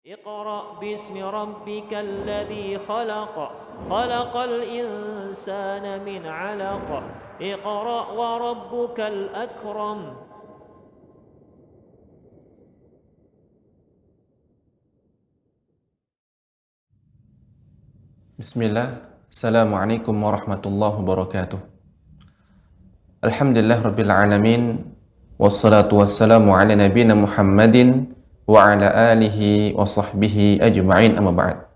اقرأ باسم ربك الذي خلق خلق الإنسان من علق اقرأ وربك الأكرم. Bismillah, Assalamualaikum warahmatullahi wabarakatuh. Alhamdulillah Rabbil Alamin, wassalatu wassalamu ala nabiyina Muhammadin wa ala alihi wa sahbihi ajma'in, amma ba'd.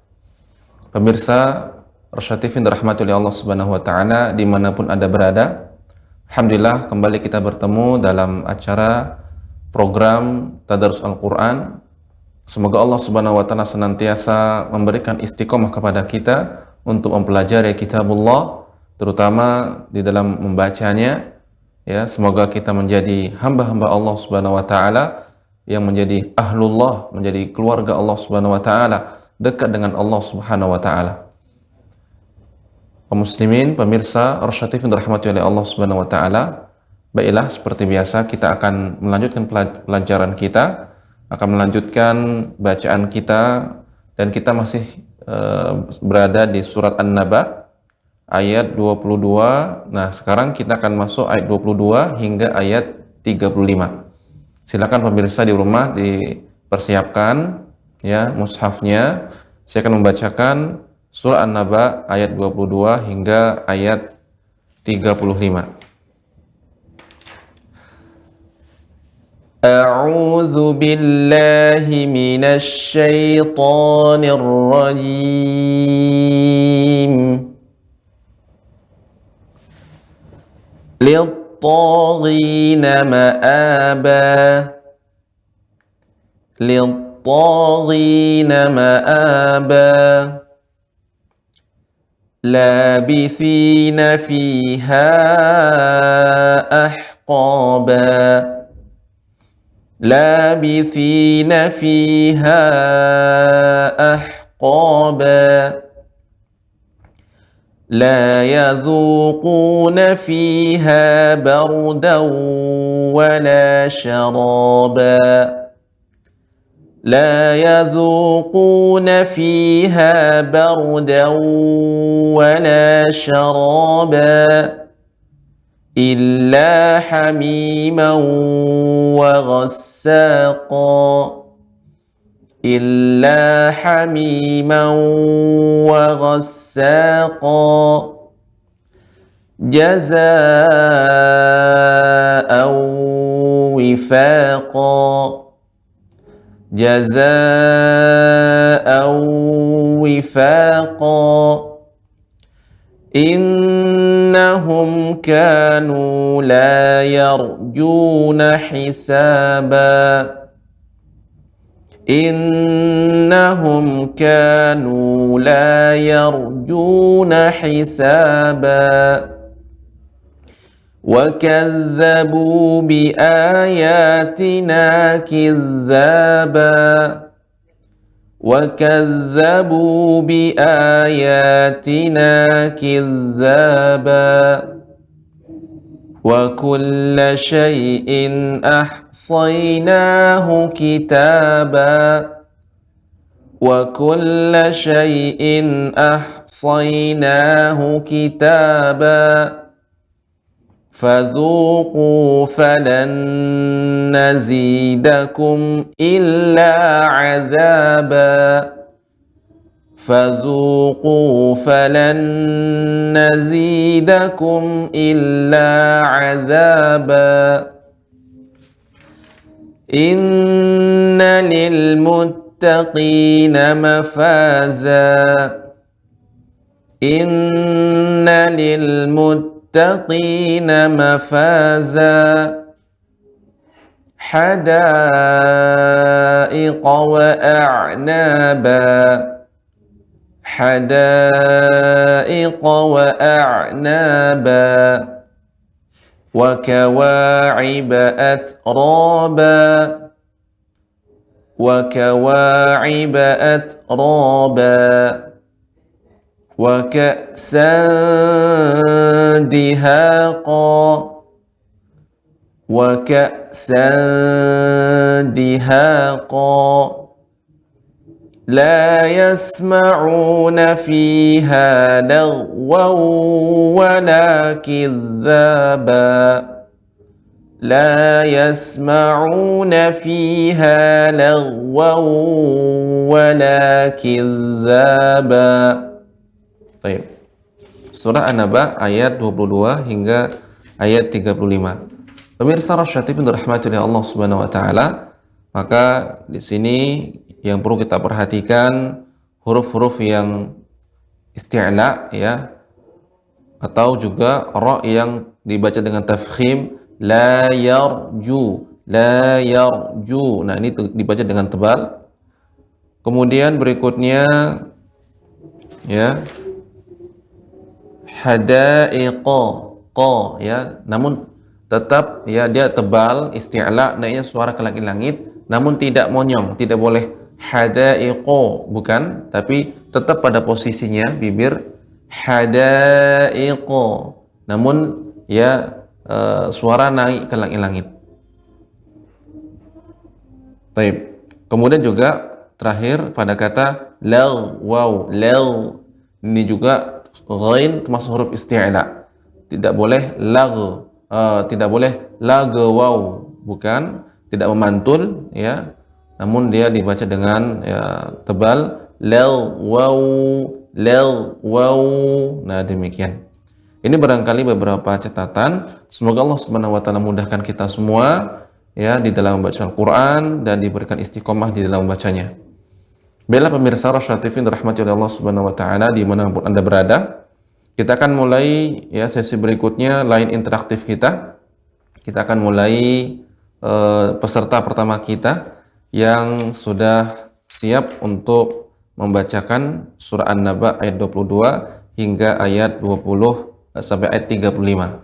Pemirsa Rasyad TV dirahmati oleh Allah Subhanahu wa Ta'ala dimanapun Anda berada, Alhamdulillah kembali kita bertemu dalam acara program Tadarus Al-Quran. Semoga Allah Subhanahu wa Ta'ala senantiasa memberikan istiqomah kepada kita untuk mempelajari kitabullah, terutama di dalam membacanya. Ya, semoga kita menjadi hamba-hamba Allah Subhanahu wa Ta'ala yang menjadi ahlullah, menjadi keluarga Allah Subhanahu wa Ta'ala, dekat dengan Allah Subhanahu wa Ta'ala. Kaum muslimin, pemirsa Rasyad TV dirahmati oleh Allah Subhanahu wa Ta'ala. Baiklah, seperti biasa kita akan melanjutkan pelajaran kita, akan melanjutkan bacaan kita, dan kita masih berada di surat An-Naba ayat 22. Nah, sekarang kita akan masuk ayat 22 hingga ayat 35. Silakan pemirsa di rumah dipersiapkan ya mushafnya. Saya akan membacakan surah An-Naba ayat 22 hingga ayat 35. أعوذ بالله من الشيطان الرجيم للطاغين مآبا للطاغين مآبا لابثين فيها أحقابا لابثين فيها أحقابا لا يذوقون فيها بردا ولا شرابا لا يذوقون فيها بردا ولا شرابا إلا حميما وغساقا إلا حميما وغساقا جزاء وفاقا جزاء وفاقا إنهم كانوا لا يرجون حسابا إنهم كانوا لا يرجون حسابا وكذبوا بآياتنا كذابا وكذبوا بآياتنا كذابا وكل شيء أحصيناه كتابا وكل شيء أحصيناه كتابا فذوقوا فلن نزيدكم إلا عذابا فذوقوا فلن نزيدكم إلا عذابا إن للمتقين مفازا إن للمتقين مفازا حدائق وأعنابا حدائق وأعنابا وكواعب أترابا وكواعب أترابا وكأسا دهاقا وكأسا دهاقا لا يسمعون فيها لغوا ولا كذابا لا يسمعون فيها لغوا ولا كذابا. Baik. Surah An-Naba ayat 22 hingga ayat 35. Pemirsa Rasyatib yang dirahmati oleh Allah Subhanahu wa taala, maka di sini yang perlu kita perhatikan huruf-huruf yang isti'la ya, atau juga ra yang dibaca dengan tafkhim, la yarju, la yarju. Nah, ini dibaca dengan tebal. Kemudian berikutnya ya, hadaiqa, qa ya, namun tetap ya dia tebal, isti'la, naiknya suara ke langit-langit, namun tidak monyong, tidak boleh hadaiqo, bukan, tapi tetap pada posisinya bibir hadaiqo, namun ya suara naik ke langit-langit. Baik. Kemudian juga terakhir pada kata law, wow, law, ini juga ghain termasuk huruf isti'la. Tidak boleh lag, tidak boleh wow, bukan, tidak memantul ya, namun dia dibaca dengan ya, tebal wow. Nah, demikian. Ini barangkali beberapa catatan. Semoga Allah Subhanahu wa taala mudahkan kita semua ya di dalam membaca Al-Qur'an dan diberikan istiqomah di dalam membacanya. Baiklah pemirsa Rasyad TV dirahmati oleh Allah Subhanahu wa taala dimanapun Anda berada. Kita akan mulai ya sesi berikutnya, line interaktif kita. Kita akan mulai peserta pertama kita yang sudah siap untuk membacakan surah An-Naba ayat 22 hingga ayat 20 sampai ayat 35.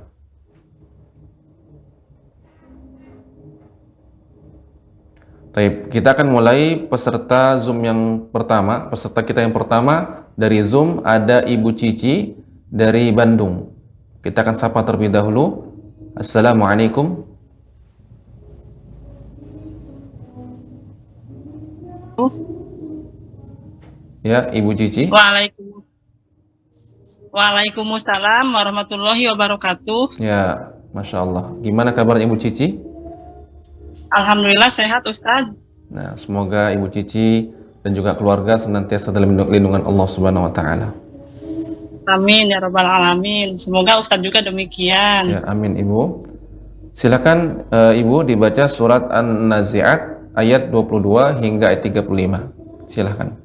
Baik, kita akan mulai peserta Zoom yang pertama. Peserta kita yang pertama dari Zoom ada Ibu Cici dari Bandung. Kita akan sapa terlebih dahulu. Assalamualaikum. Ya, Ibu Cici. Waalaikumsalam warahmatullahi wabarakatuh. Ya, Masya Allah. Gimana kabar Ibu Cici? Alhamdulillah sehat Ustaz. Nah, semoga Ibu Cici dan juga keluarga senantiasa dalam lindungan Allah Subhanahu wa taala. Amin ya rabbal alamin. Semoga Ustaz juga demikian. Ya, amin Ibu. Silakan Ibu dibaca surat An-Nazi'at ayat 22 hingga ayat 35. Silakan.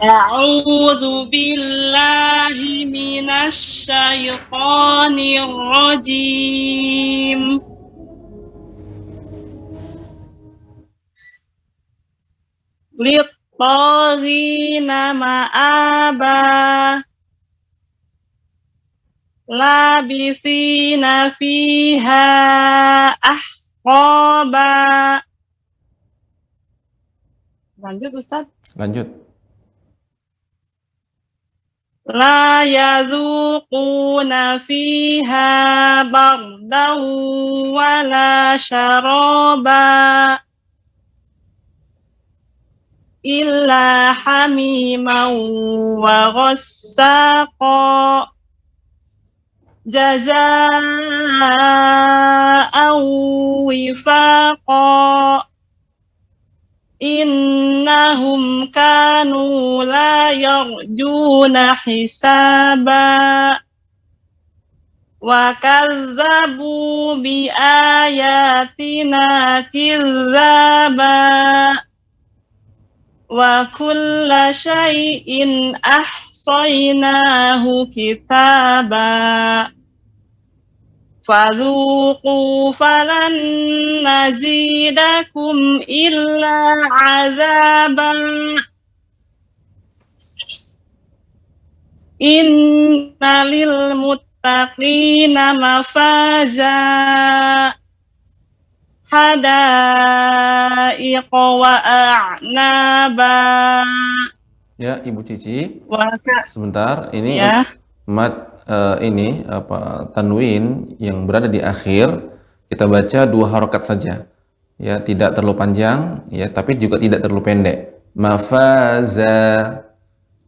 A'udzu billahi minasy syaithanir rajim. Lit-taghina ma'aba labisina fiha ahqaba. Lanjut Ustaz. Lanjut. La yadzuquna fiha bardan wala syaraba illa hamiman wa ghassaqa jazaa'an wifaqa innahum kanu la yarjuna hisaba wa kazzabu bi ayatina kizzaba wa kulla syai'in ahsaynahu kitaba fadzuqu falan nazidakum illa azaban inna lil muttaqina mafaza hadaiqa wa a'naba. Ya, Ibu Cici. Sebentar, ini ya. ini tanwin yang berada di akhir kita baca 2 harokat saja ya, tidak terlalu panjang, ya, tapi juga tidak terlalu pendek. Mafaza,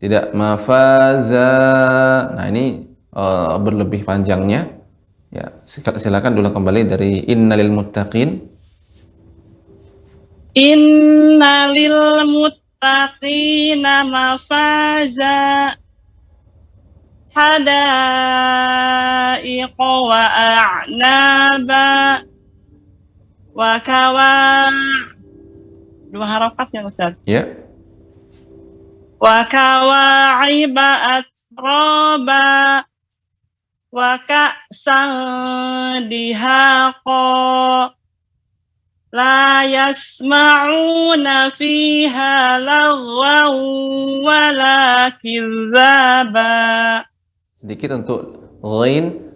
tidak mafaza. Nah, ini berlebih panjangnya. Ya, silakan dulu kembali dari innalil muttaqin. Innalil muttaqina mafaza hadaiqa wa a'naba wa dua harokat ya Ustaz. Ya. Wa kawa'iba atraba wa ka'san dihaqa la yasma'una fiha lagwan wala kizzaba. Sedikit untuk ghain,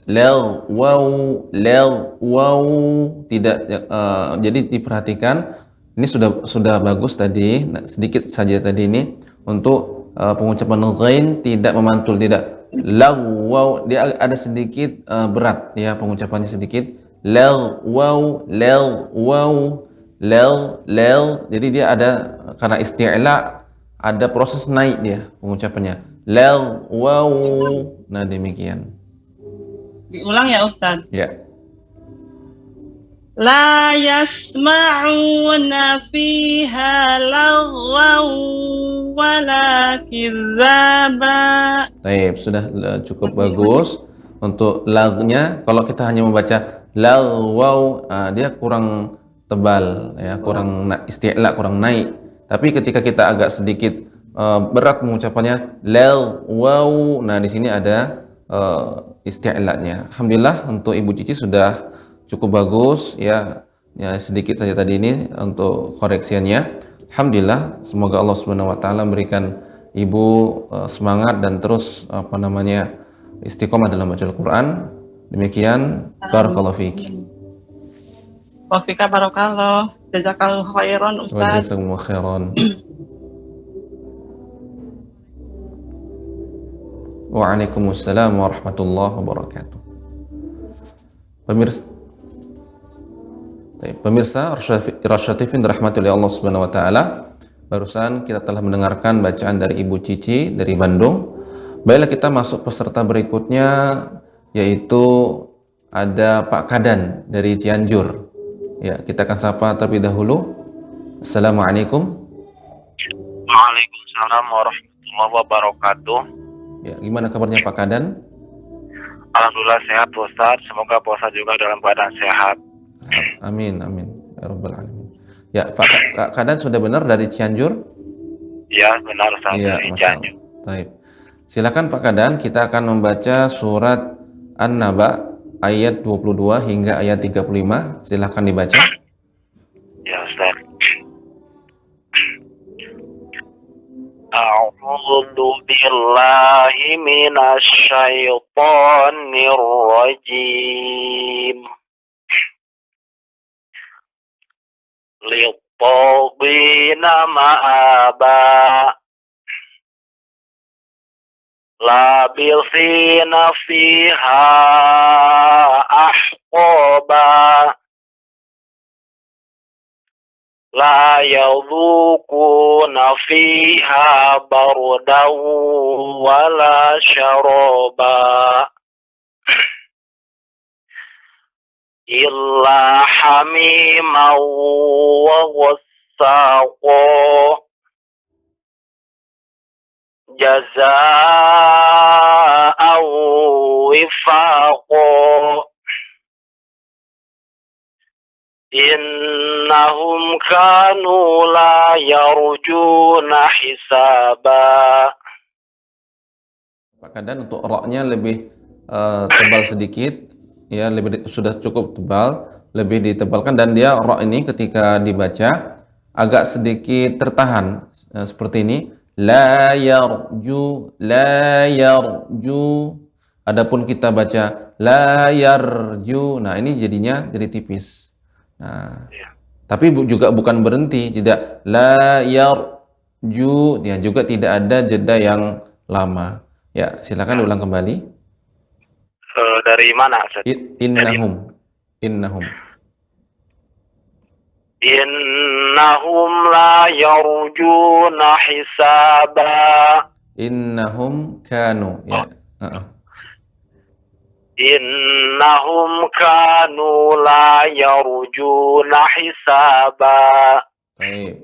lagwaw, tidak, jadi diperhatikan, ini sudah bagus tadi. Nah, sedikit saja tadi ini untuk pengucapan ghain tidak memantul, tidak lagwaw, dia ada sedikit berat ya, pengucapannya sedikit lagwaw, jadi dia ada, karena isti'la ada proses naik dia pengucapannya lagwaw. Nah, demikian. Diulang ya Ustaz. Ya. La yasma'una fiha lagwan wala kizzaba. Baik, sudah cukup bagus. Untuk lagnya, kalau kita hanya membaca lagwaw, dia kurang tebal ya, kurang isti'la, kurang naik. Tapi ketika kita agak sedikit berat mengucapannya lagwaw, nah di sini ada isti'lanya. Alhamdulillah untuk Ibu Cici sudah cukup bagus ya. Ya, sedikit saja tadi ini untuk koreksiannya. Alhamdulillah, semoga Allah Subhanahu wa taala memberikan Ibu semangat dan terus istiqomah dalam baca Al-Qur'an. Demikian, barakallahu fiik. Wa fika barakallah. Jazakallahu khairan Wa Ustaz. jazakumullahu khairan. Waalaikumsalam warahmatullahi wabarakatuh. Pemirsa Rasyatifin dirahmati oleh Allah Subhanahu wa taala, barusan kita telah mendengarkan bacaan dari Ibu Cici dari Bandung. Baiklah, kita masuk peserta berikutnya, yaitu ada Pak Kadan dari Cianjur. Ya, kita akan sapa terlebih dahulu. Assalamualaikum. Waalaikumsalam warahmatullahi wabarakatuh. Ya, gimana kabarnya Pak Kadan? Alhamdulillah sehat Ustaz, semoga puasa juga dalam keadaan sehat. Amin, amin ya rabbal alamin. Ya, Pak Kadan sudah benar dari Cianjur? Ya, benar Ustaz, Iya, dari Masya Cianjur. Allah. Baik. Silakan Pak Kadan, kita akan membaca surat An-Naba ayat 22 hingga ayat 35. Silakan dibaca. Ya Ustaz. A'udzu billahi minasy syaithanir rajim. Littagina ma'aba labisina fiha ahqaba la yadhukuna fiha bardan wala syaraba illa hamiman wa ghassaqa jazaa'an wifaqa innahum kanu la yarjuna hisaba. Pak Kadan, untuk roknya lebih tebal sedikit ya, sudah cukup tebal, lebih ditebalkan, dan dia rok ini ketika dibaca agak sedikit tertahan seperti ini, la yarju, adapun kita baca la yarju, nah ini jadinya jadi tipis. Nah, tapi juga bukan berhenti, tidak la yarju, ya juga tidak ada jeda yang lama. Ya, silakan ulang kembali. Dari mana Ustaz? Innahum. Innahum la yarjuna hisaba. Innahum kanu ya. Innahum kanu la yarjuna hisaba. Baik.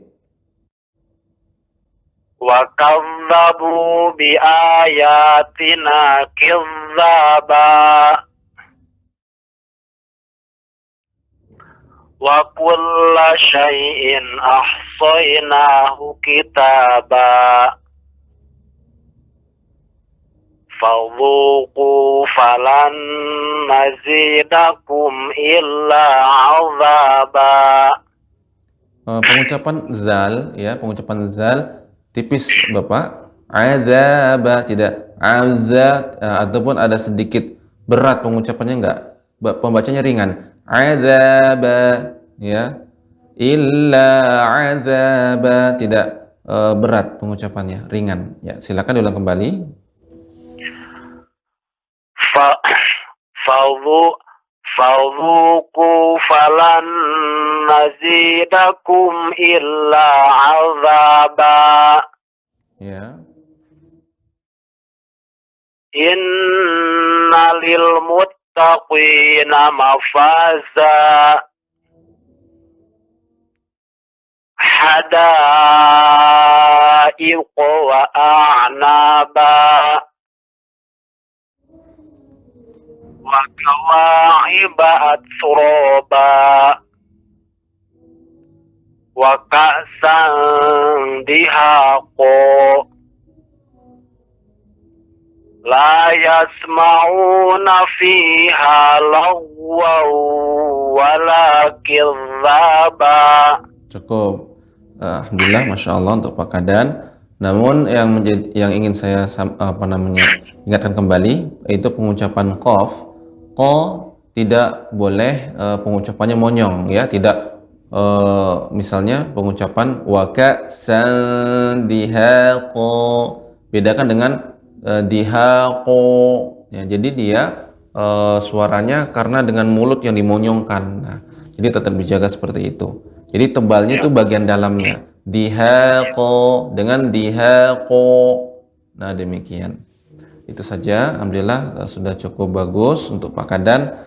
Wa kadzabu bi ayatina kidzaba. Wa kulla syai'in ahsaynahu kitaba. Fadhuqu falan nazidakum illa azaba. Pengucapan zal ya, pengucapan zal tipis Bapak. Adzaba tidak azza, ataupun ada sedikit berat pengucapannya enggak. Pembacanya ringan. Adzaba ya. Illa adzaba tidak berat pengucapannya, ringan. Ya, silakan diulang kembali. Fadhuqu falan nazidakum illa azaba. Ya. Innalil muttaqina mafaza. Hadaiq wa a'naba. Wa kawa'iba atsroba. Wa ka'san dihaqo. La yasma'una fiha lagwaw wala kidzaba. Cukup. Alhamdulillah, Masya Allah untuk Pak Kadan. Namun yang ingin saya ingatkan kembali itu pengucapan qaf. Tidak boleh pengucapannya monyong ya, tidak misalnya pengucapan waka sandihaqo, bedakan dengan dihaqo ya, jadi dia suaranya karena dengan mulut yang dimonyongkan. Nah, jadi tetap dijaga seperti itu. Jadi tebalnya itu bagian dalamnya. Dihaqo dengan dihaqo. Nah, demikian. Itu saja. Alhamdulillah sudah cukup bagus untuk Pak Kadan.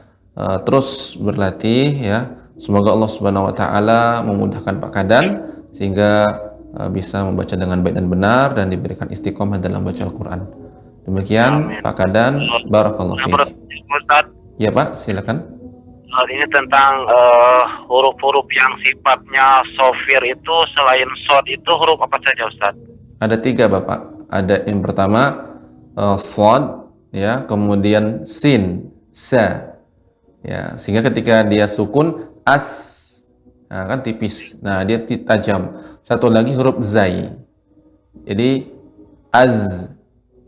Terus berlatih ya. Semoga Allah Subhanahu wa taala memudahkan Pak Kadan sehingga bisa membaca dengan baik dan benar dan diberikan istiqomah dalam baca Al-Qur'an. Demikian. Amin. Pak Kadan, barakallahu fiik. Ya, Pak, silakan. Ini tentang huruf-huruf yang sifatnya shofir itu, selain shod itu huruf apa saja, Ustaz? Ada 3, Bapak. Ada yang pertama shod ya, kemudian sin, sa ya, sehingga ketika dia sukun as, nah, kan tipis, nah dia tajam. Satu lagi huruf zai, jadi az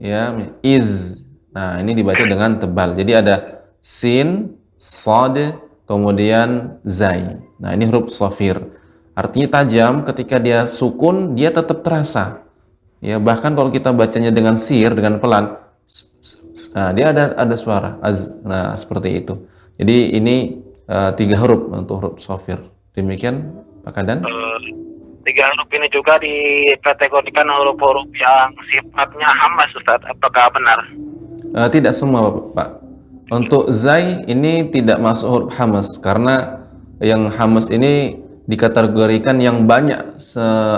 ya, iz, nah ini dibaca dengan tebal, jadi ada sin, shad, kemudian zai. Nah, ini huruf shafir. Artinya tajam, ketika dia sukun dia tetap terasa. Ya, bahkan kalau kita bacanya dengan sir, dengan pelan, nah dia ada suara az. Nah, seperti itu. Jadi ini 3 huruf untuk huruf shafir. Demikian Pak Kadan. 3 huruf ini juga dikategorikan huruf-huruf yang sifatnya hamas, Ustaz. Apakah benar? Tidak semua, Pak. Untuk zai ini tidak masuk huruf hamas, karena yang hamas ini dikategorikan yang banyak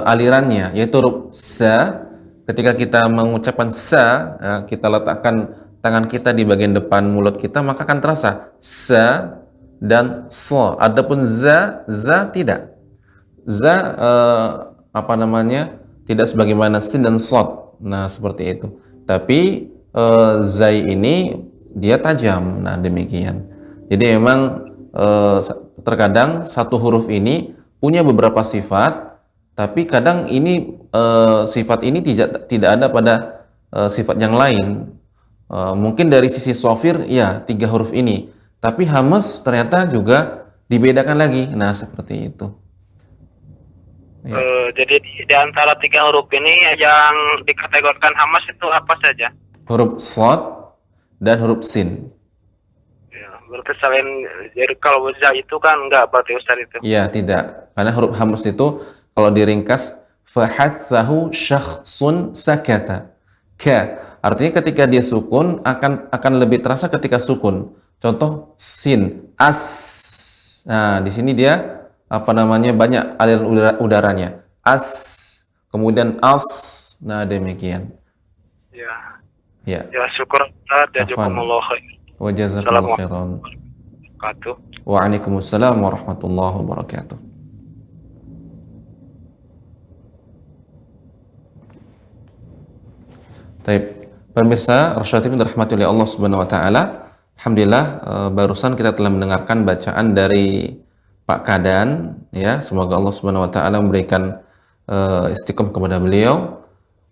alirannya, yaitu huruf sa. Ketika kita mengucapkan sa, ya, kita letakkan tangan kita di bagian depan mulut kita, maka akan terasa sa dan so. Adapun za tidak. Za tidak sebagaimana sin dan sod. Nah, seperti itu. Tapi zai ini dia tajam. Nah, demikian. Jadi memang terkadang satu huruf ini punya beberapa sifat, tapi kadang ini sifat ini tidak ada pada sifat yang lain. Mungkin dari sisi shafir ya 3 huruf ini, tapi hamas ternyata juga dibedakan lagi. Nah, seperti itu. Ya. Jadi di antara 3 huruf ini yang dikategorikan hamas itu apa saja? Huruf shad dan huruf sin. Ya, Berarti selain jadi kalau za itu kan enggak berarti Ustaz itu. Iya, tidak. Karena huruf hamz itu kalau diringkas fahatsahu syakhsun sakata. Ka. Artinya ketika dia sukun akan lebih terasa ketika sukun. Contoh sin, as. Nah, di sini dia apa namanya banyak aliran udaranya. As. Kemudian as. Nah, demikian. Ya. Ya. Ya syukur Ustaz, Afwan. jazakumullah khair. Wa jazakallahu khairan. Wabarakatuh. Waalaikumsalam warahmatullahi wabarakatuh. Baik, pemirsa Rasyad TV dirahmati oleh Allah Subhanahu wa taala. Alhamdulillah barusan kita telah mendengarkan bacaan dari Pak Kadan ya. Semoga Allah Subhanahu wa taala memberikan istiqomah kepada beliau.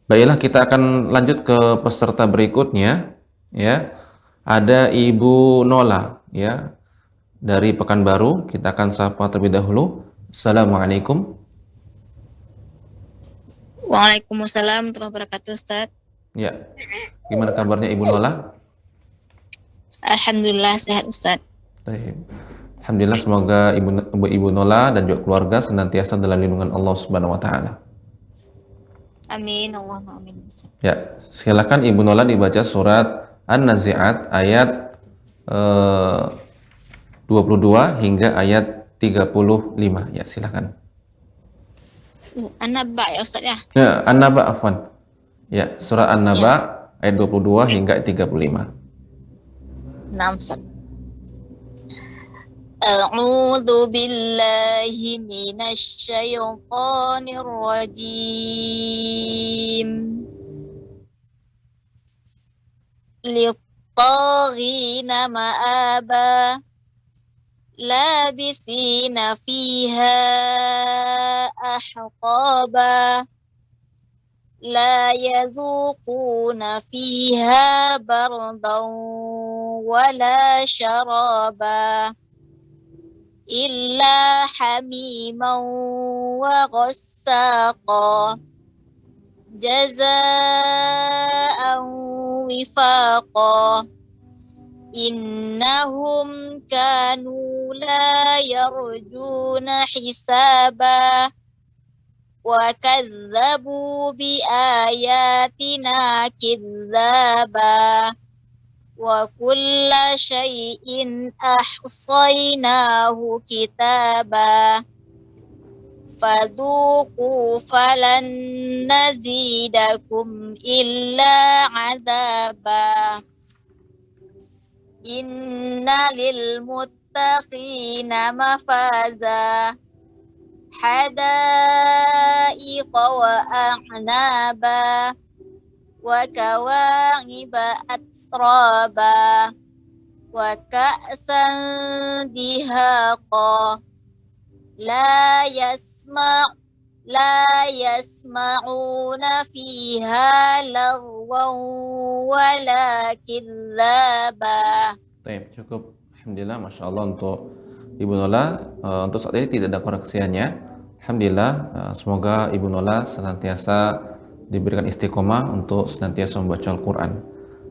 Baiklah, kita akan lanjut ke peserta berikutnya ya. Ada Ibu Nola ya. Dari Pekanbaru, kita akan sapa terlebih dahulu. Assalamualaikum. Waalaikumsalam warahmatullahi wabarakatuh, Ustaz. Ya, gimana kabarnya Ibu Nola? Alhamdulillah sehat, Ustaz. Baik. Alhamdulillah, semoga Ibu Nola dan juga keluarga senantiasa dalam lindungan Allah Subhanahu wa taala. Amin, Allahumma amin, Ustaz. Ya, silakan Ibu Nola dibaca surat An-Nazi'at ayat 22 hingga ayat 35. Ya, silakan. An-Naba ya, Ustaz ya. Ya, An-Naba afwan. Ya, surah An-Naba ayat 22 hingga 35. Nah, Ustaz. A'udzu billahi minasy syaithanir rajim. Lit-taghina ma'aba labisina fiha ahqaba la yazuquna fiha bardan wala syaraba illa hamiman wa ghassaqa jazaa'an wifaqa innahum kanu la yarjuna hisaba wa kazzabu bi ayatina kidzaba wa kulla syai'in ahsaynahu kitaba fadhuqu falan nazidakum illa azaba inna lil muttaqina mafaza hadaiqa wa a'naba wa kawa'iba atraba wa ka'san dihaqa la yasma'una fiha lagwan wala kidzaba. Baik, cukup. Alhamdulillah, Masya Allah untuk Ibu Nola. Untuk saat ini tidak ada koreksiannya. Alhamdulillah, semoga Ibu Nola senantiasa diberikan istiqomah untuk senantiasa membaca Al-Quran.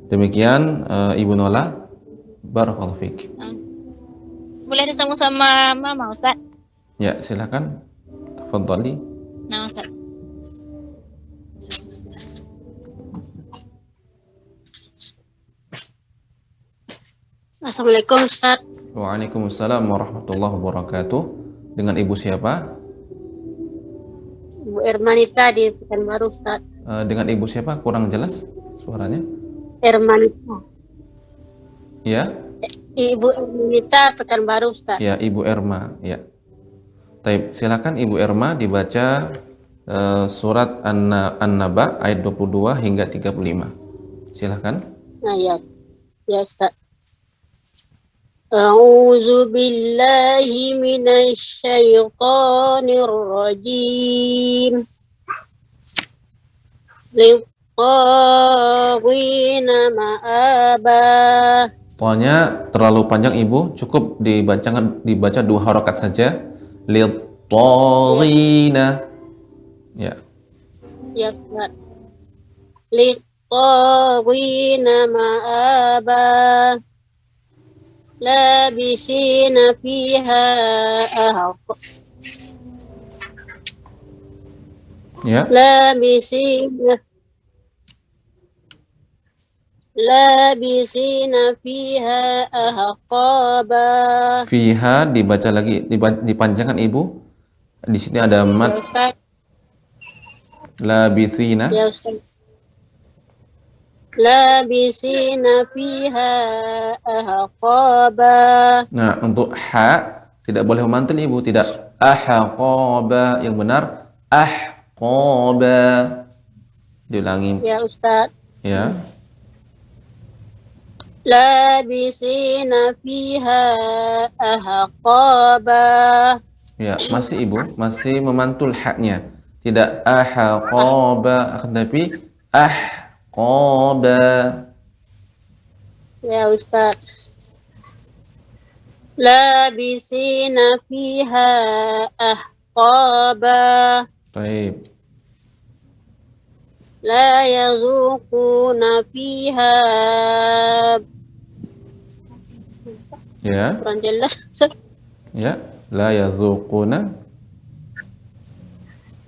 Demikian Ibu Nola. Barakallahu fiik. Boleh disambung sama Mama, Ustaz? Ya, silakan. Tafadhali. Nah, Ustaz. Assalamualaikum, Ustaz. Waalaikumsalam warahmatullahi wabarakatuh. Dengan Ibu siapa? Bu Ermanita di Pekanbaru, Ustaz. Dengan Ibu siapa? Kurang jelas suaranya. Ermanita. Ya? Ibu Ermanita Pekanbaru, Ustaz. Ya, Ibu Erma. Ya. Taib, silakan Ibu Erma dibaca surat An-Naba ayat 22 hingga 35. Silakan. Nah, ya. Ya, Ustaz. A'udzu billahi minasy syaithanir rajim. Liqawina ma'aba. Toanya terlalu panjang Ibu, cukup dibaca 2 harokat saja. Lit-taghina. Ya. Ya, Ustaz. Liqawina ma'aba. labisina fiha ahaq Ya. labisina fiha ahqaba. Fiha dibaca lagi, dipanjangkan Ibu. Di sini ada Ya mat Ustaz, labithina. ya Ustaz. Labisina fiha ahqaba. Nah, untuk ha tidak boleh memantul Ibu, tidak ahqaba. Yang benar ahqaba. Diulangi Ya Ustaz. ya. Labisina fiha ahqaba. Ya, masih Ibu, masih memantul haknya. Tidak ahqaba, akan tapi ahqaba. Ya Ustaz. Labisina fiha ahqaba. Baik. La yazuquna fiha. Ya, Kurang jelas. Ustaz. ya. La yadzuquna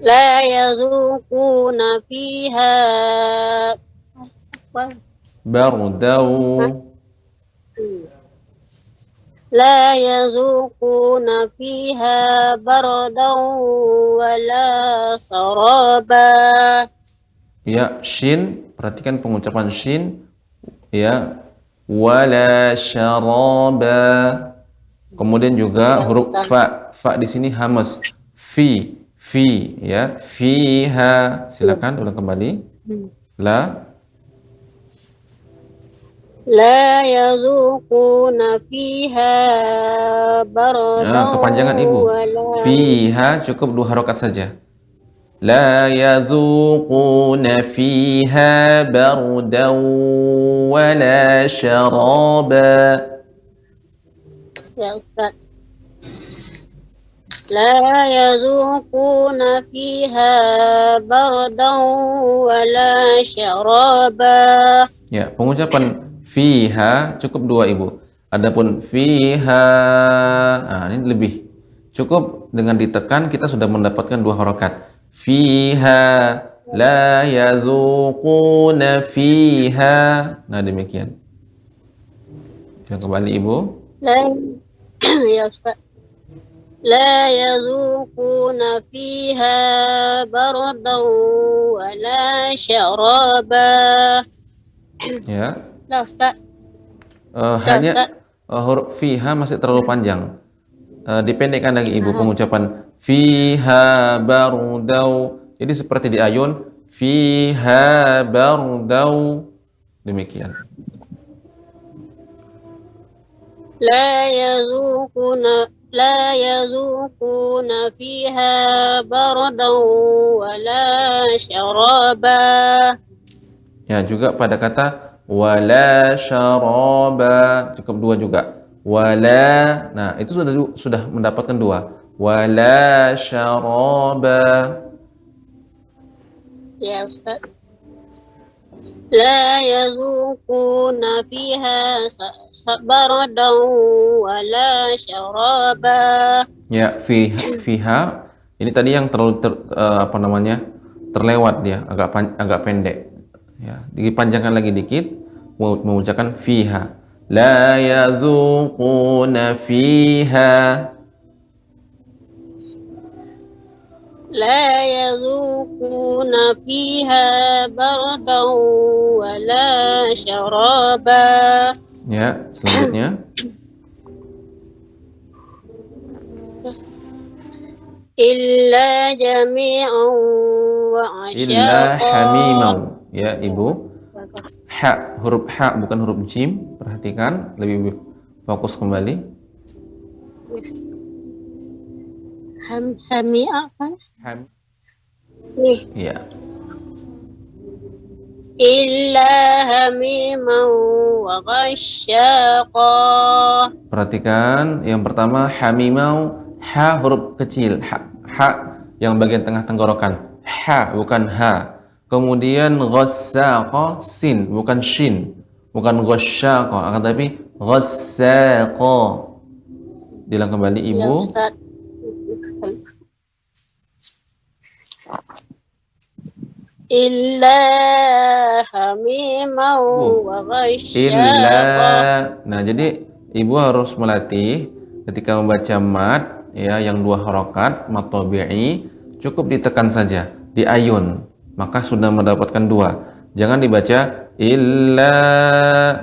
La yazuquna fiha. bardau. La yazuquna fiha bardan wala saraba. Ya, shin, perhatikan pengucapan shin. Ya, wala syaraba. Kemudian juga huruf fa. Fa di sini hamas. Fi, ya. Fiha. Silakan ulang kembali. La. La yazuquna fiha bardan Nah, kepanjangan Ibu. wala. Fiha cukup 2 harokat saja. La yadzuquna fiha bardan wala syaraba. Ya Ustaz. La yazuquna fiha bardan wala syaraba. Ya, pengucapan fiha cukup 2 Ibu. Adapun fiha, nah ini lebih. Cukup dengan ditekan kita sudah mendapatkan 2 harokat. Fiha, la yadzuquna fiha. Nah, demikian. Yang kembali Ibu. La ya Ustaz. La yazuquna fiha bardan wala syaraba. Ya. Lah Ustaz. Hanya huruf fiha masih terlalu panjang. Dipendekkan lagi Ibu pengucapan fiha bardau. Jadi seperti di ayun fiha bardau. Demikian. La yazuquna fiha bardan wala syaraba. Ya, juga pada kata wala syaraba cukup 2 juga. Wala, nah itu sudah mendapatkan 2. Wala syaraba. Ya Ustaz. La yazuquna fiha bardan wala syaraba. Ya, fiha ini tadi yang terlalu terlewat dia, agak pendek. Ya, dipanjangkan lagi dikit, mengucapkan fiha. La yazuquna fiha. La yazuquna fiha bardan wala syaraba. Ya, selanjutnya. Illa jami'an wa Illa asyaqa. hamimau. Ya, Ibu. Ha, huruf ha bukan huruf jim. Perhatikan, lebih fokus kembali. Hami'a kan? Ham. Nih. Ya. Illa hamiman wa ghasyaqa. Perhatikan, yang pertama hamimau, ha huruf kecil, ha yang bagian tengah tenggorokan. Ha bukan ha. Kemudian ghassaqa sin bukan shin, bukan ghassaqa, akan tapi Ghassaqa. Diulang kembali Ya Ibu. Ustaz. Illa hamimau Bu. wa Illa. ghasyaqa. Nah, jadi Ibu harus melatih ketika membaca mat ya yang 2 harokat mat tabi'i cukup ditekan saja di ayun, maka sudah mendapatkan 2. Jangan dibaca illa.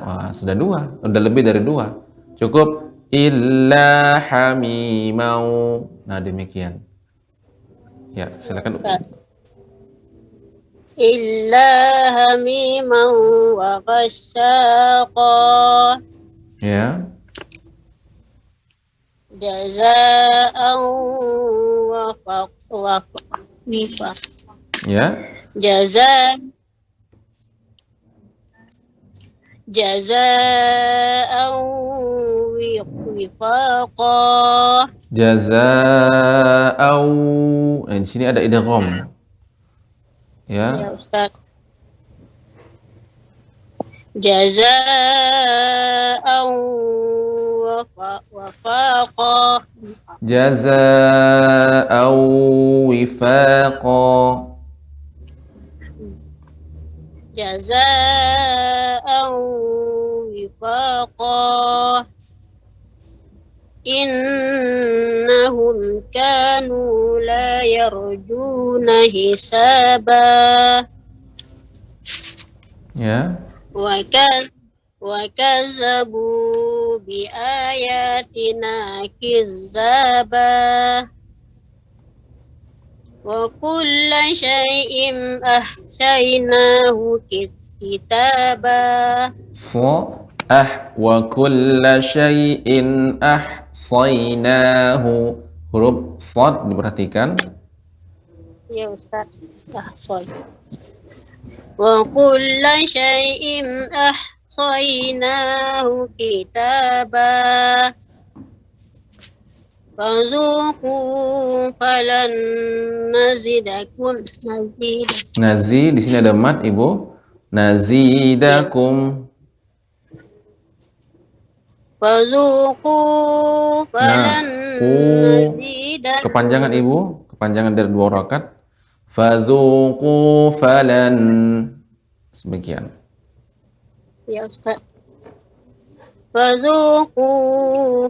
Wah, sudah 2, udah lebih dari 2. Cukup illa hamimau. Nah, demikian. Ya, silakan. Illa hamimau wa ghassaqa. Ya. Jazaa'an wa Ya. Jazaa'an wifaqa. Jazaa'au. Nah, di sini ada idgham. Ya Ya. Ustaz. Jazaa'an wafaqa. Jazaa'au wifaqa. Jazaa'an wifaqa. Innahum kanu la yarjuna hisaba. Ya. Wa kazzabu bi ayatina kizzaba. Wa kulla syai'in ahsaynahu kitaba. Wa kulla syai'in ahsaynahu. Huruf shad diperhatikan. Ya Ustaz. Sorry. Wa kulla syai'in ahsaynahu kitaba. Fazuqu falan nazidakum Nazi di sini ada mat Ibu. Nazidakum. Fazuqu falan nazidakum. Kepanjangan Ibu, kepanjangan dari 2 rakaat. Fadzuqu falan. Demikian. Ya Ustaz. Fadzuqu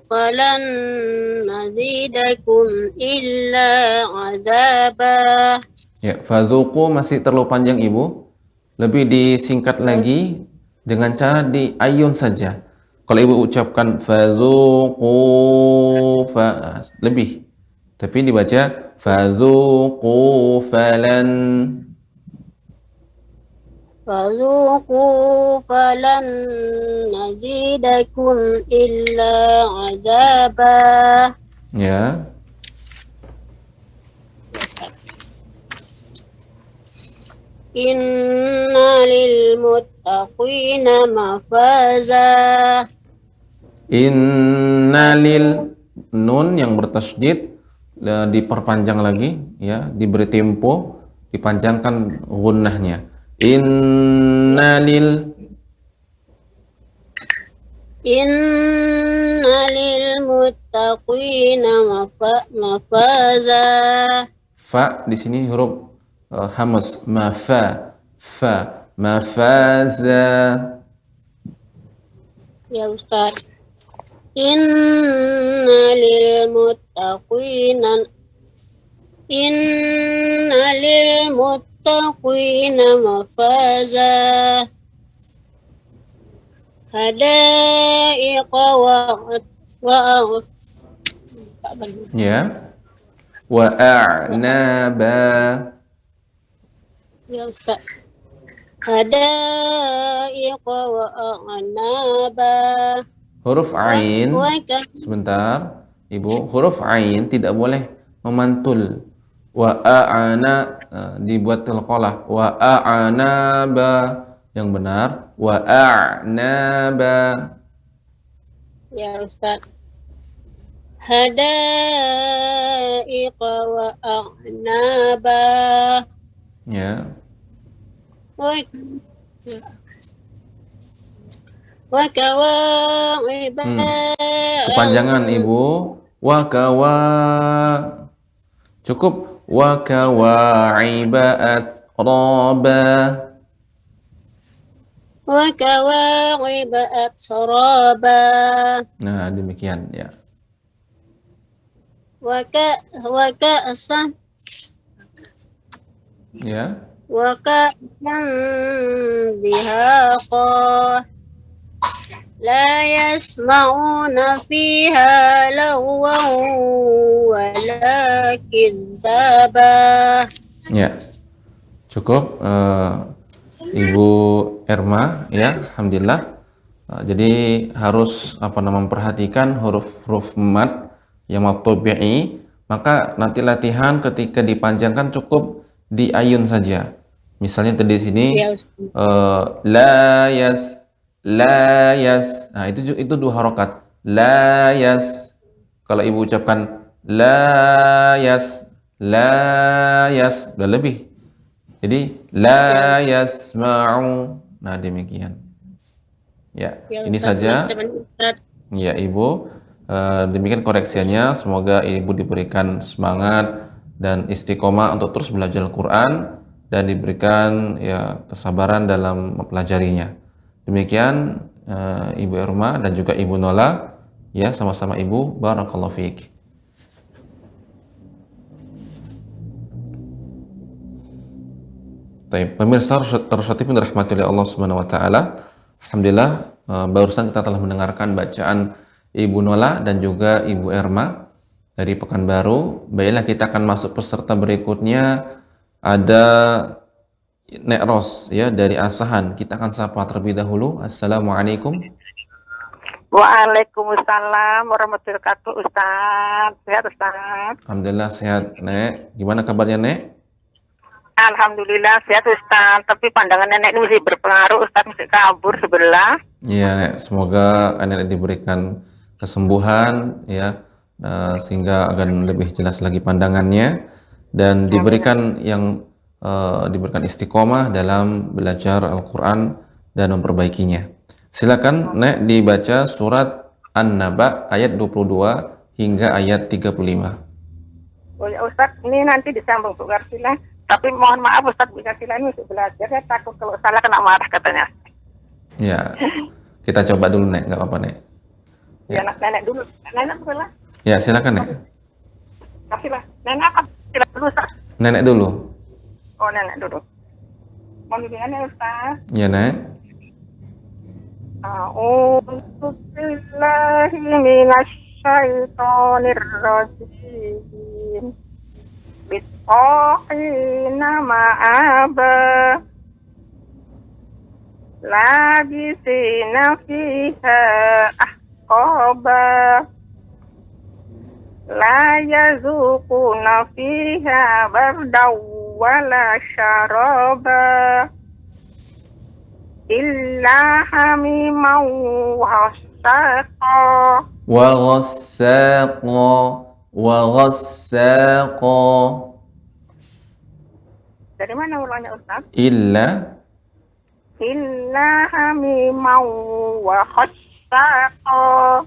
falan nazidakum illa azaba. Ya, fadzuqu masih terlalu panjang Ibu. Lebih disingkat lagi dengan cara di ayun saja. Kalau Ibu ucapkan fadzuqu lebih. Tapi dibaca fadzuqu falan. Fazuqu falan nazidakum illa azaba. Ya. Inna lil muttaqina mafaza. Innalil nun yang bertasydid diperpanjang lagi ya, diberi tempo, dipanjangkan gunnahnya. Innalil muttaqina mafaza. fa di sini huruf hamas fa mafaza. Ya Ustaz. Inna lil muttaqina mafaza. Hadaiqa Ya. Wa a'naba. Ya Ustaz. Hadaiqa wa a'naba. Huruf ain, sebentar Ibu, huruf ain tidak boleh memantul. Wa a'ana dibuat qalqalah. Wa a'naba yang benar. Wa a'naba. Ya Ustaz. Hadaiqa wa a'naba. Ya. وكواعب Kepanjangan Ibu. Wakawa. Cukup. Wakawa'iba atraba. وكواعب أترابا Nah, demikian ya. وكأسا Ya. وكأسا دهاقا لا يسمعون فيها لغوا ولا كذابا. Ya. Cukup Ibu Erma ya, alhamdulillah. Jadi harus memperhatikan huruf-huruf mad yang mad tabi'i, maka nanti latihan ketika dipanjangkan cukup di ayun saja. Misalnya tadi sini Ya, Ustaz. la yas. Nah, itu 2 harokat. La yas. Kalau Ibu ucapkan la yas udah lebih. Jadi la yasma'u. Nah, demikian. Ya, Ya, ini Ustaz. saja. Ustaz. Ya, Ibu. Demikian koreksiannya. Semoga Ibu diberikan semangat dan istiqomah untuk terus belajar Al-Quran dan diberikan ya kesabaran dalam mempelajarinya. Demikian Ibu Erma dan juga Ibu Nola. Ya, sama-sama Ibu. Barakallahu fiik. Pemirsa terhormat yang dirahmati oleh Allah Subhanahu wa taala. Alhamdulillah barusan kita telah mendengarkan bacaan Ibu Nola dan juga Ibu Erma dari Pekanbaru. Baiklah, kita akan masuk peserta berikutnya. Ada Nek Ros ya dari Asahan. Kita akan sapa terlebih dahulu. Assalamualaikum. Waalaikumsalam warahmatullahi wabarakatuh. Ustaz, sehat Ustaz? Alhamdulillah sehat, Nek. Gimana kabarnya, Nek? Alhamdulillah sehat Ustaz, tapi pandangan nenek ini masih berpengaruh Ustaz, masih kabur sebelah. Iya, Nek. Semoga Nek diberikan kesembuhan ya, sehingga akan lebih jelas lagi pandangannya dan diberikan diberikan istiqomah dalam belajar Al-Quran dan memperbaikinya. Silakan Nek dibaca surat An-Naba ayat 22 hingga ayat 35. Oh ya Ustaz, ini nanti disambung Bu Karsila. Tapi mohon maaf Ustaz, Bu Karsila ini untuk belajar, saya takut kalau salah kena marah katanya. Ya, kita coba dulu Nek, nggak apa-apa Nek. Ya, nenek dulu. Nenek dulu lah. Ya, silakan Nek. Karsila. Nenek apa? Sila dulu Ustaz. Nenek dulu. Oh nenek dulu. Mohon bimbingannya Ustaz. Ya, Nek. A'udzu billahi minasyaitonir rajim. Bitqina ma'aba labisina fiha ahqaba la yazuquna fiha bardaw wala syaraba illa hamiman wa saqa wa ghassaqa. Dari mana ulangnya Ustaz? Illa hamiman wa khassaqa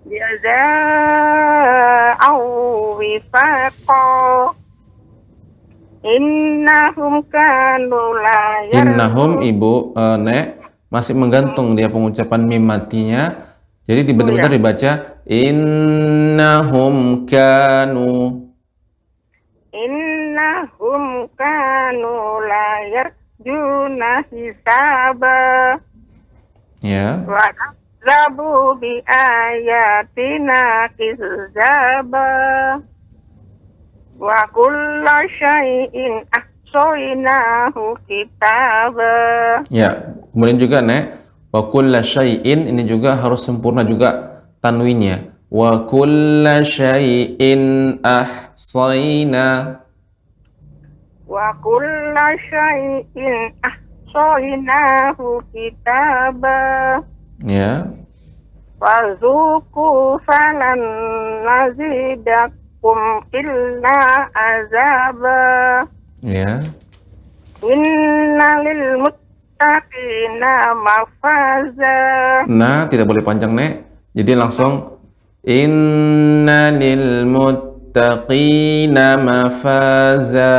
jaza'an wifaqa innahum kanu la innahum Ibu Nek masih menggantung dia pengucapan mim matinya. Jadi benar-benar dibaca innahum kanu la yarjuna hisaba ya wa kazzabu bi ayatina kizzaba wa kullu syai'in ahsaynahu kitaba. Ya, kemudian juga Nek, wa kullu syai'in ini juga harus sempurna juga tanwinnya. Wa kullu syai'in ahsayna. Wa kullu syai'in ahsaynahu kitaba. Ya. Fazuku falan nazidakum illa azaba. Ya. Inna lil muttaqina mafaza. Nah, tidak boleh panjang, Nek. Jadi langsung inna lil muttaqina mafaza.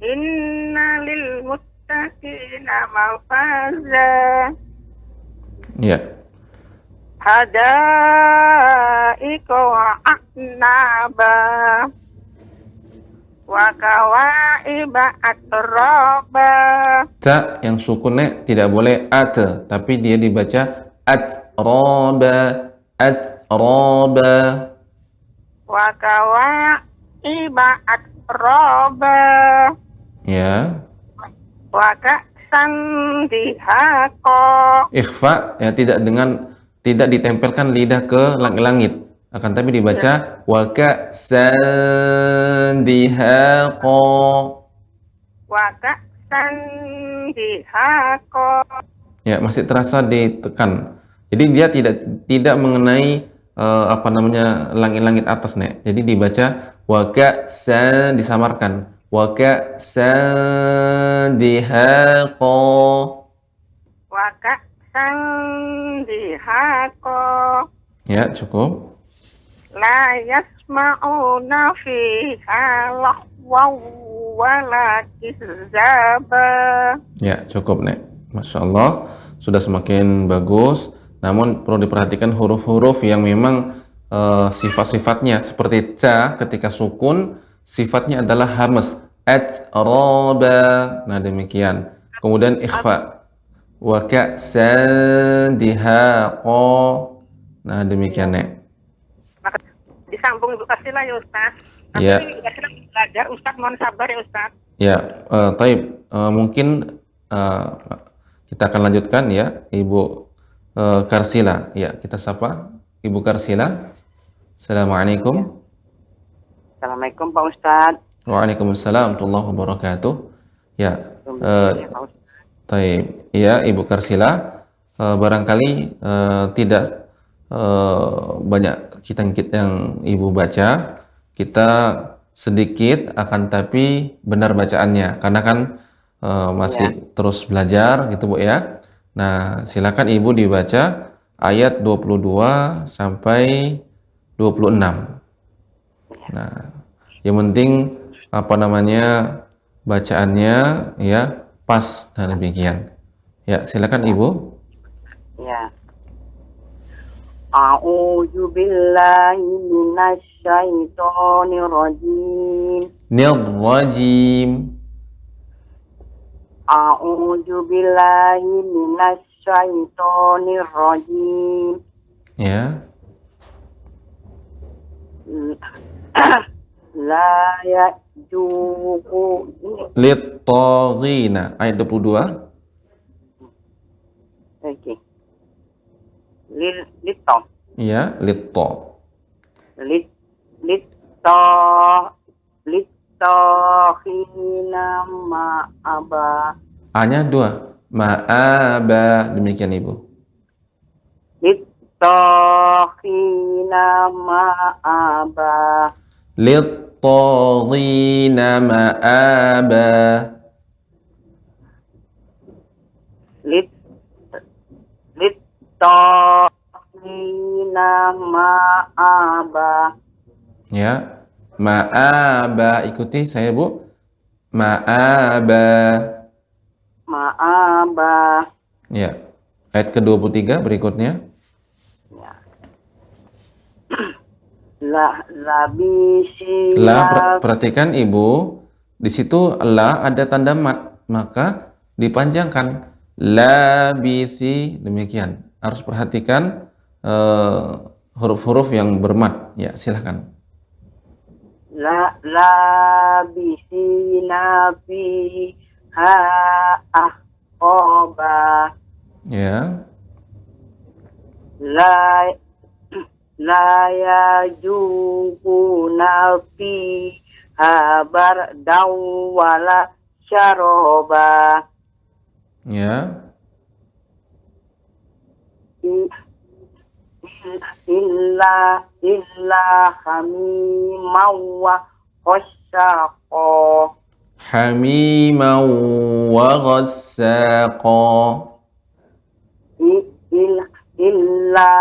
Inna lil muttaqina mafaza. Ya. Hadaika wa a'naba wa kawaiba atraba. Ta yang sukun, Nek, tidak boleh at, tapi dia dibaca atraba, atraba. Wa kawaiba atraba. Ya. Wa ka'san dihaqa. Ikhfa ya, tidak ditempelkan lidah ke langit-langit, akan tapi dibaca wa ka'san dihaqa. Wa ka'san dihaqa. Ya, masih terasa ditekan. Jadi dia tidak mengenai langit-langit atas, Nek. Jadi dibaca wa ka'san, disamarkan wa ka'san dihaqa. Wa ka'san dihaqa. Ya, cukup. La yasma'una fiha lahwaw wala kizaba. Ya, cukup, Nek. Masya Allah, sudah semakin bagus. Namun perlu diperhatikan huruf-huruf yang memang sifat-sifatnya seperti ta ketika sukun, sifatnya adalah hamas. Atraba. Nah, demikian. Kemudian ikhfa. Wa ka'san dihaqa. Nah, demikian, Nek. Maka disambung Ibu Kasila ya Ustaz. Ya. Tapi Ibu Kasila belajar Ustaz, mohon sabar ya Ustaz. Ya, taib. Mungkin kita akan lanjutkan ya, Ibu Karsila. Ya, kita sapa Ibu Karsila. Assalamualaikum. Assalamualaikum Pak Ustaz. Waalaikumsalam warahmatullahi wabarakatuh. Ya, taib. Ya, Ibu Karsila. Barangkali tidak banyak kitab yang Ibu baca. Kita sedikit, akan tapi benar bacaannya. Karena kan masih terus belajar gitu, Bu ya. Nah, silakan Ibu dibaca ayat 22 sampai 26. Nah, yang penting bacaannya ya pas dan demikian. Ya, silakan Ibu. Ya. A'udzu billahi minasy syaithanir rajim. Nirrajim. A'udzu billahi minasy syaithanir rajim. Ya. La ya'juqu Lit-taghina ayat 22. Oke. Lito. Ya, lit-ta. Lito khina ma'aba. A-nya 2. Ma'aba, demikian Ibu. Lito khina ma'aba. Lit-taghina ma'aba. Lito khina ma'aba. Ya. Ma'aba, ikuti saya, Bu. Ma'aba. Ma'aba. Ya. Ayat ke-23 berikutnya. Labisi. Perhatikan Ibu, di situ la ada tanda mat, maka dipanjangkan labisi, demikian. Harus perhatikan huruf-huruf yang bermat. Ya, silahkan. Labisi nafi ahqaba. Ya. La yajukuna fiha bardaw wala syaroba. Ya. Illa hamimau wa Hamiman wa ghassaqa. Illa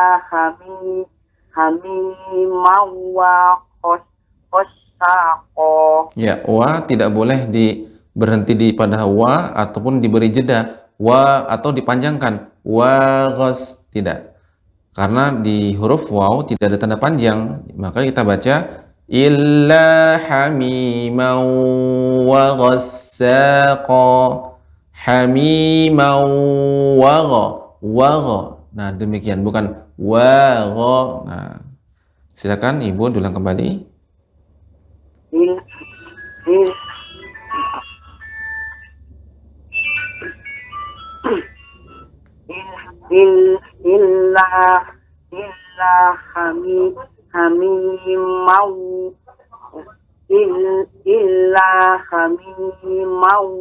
hamiman wa ghassaqa. Ya, wa tidak boleh berhenti pada wa ataupun diberi jeda wa atau dipanjangkan wa ghas, tidak. Karena di huruf waw tidak ada tanda panjang, maka kita baca illa hamiman wa ghassaqa. Hamiman wa gha. Nah, demikian, bukan wa gha. Nah, silakan Ibu ulang kembali. Hamimau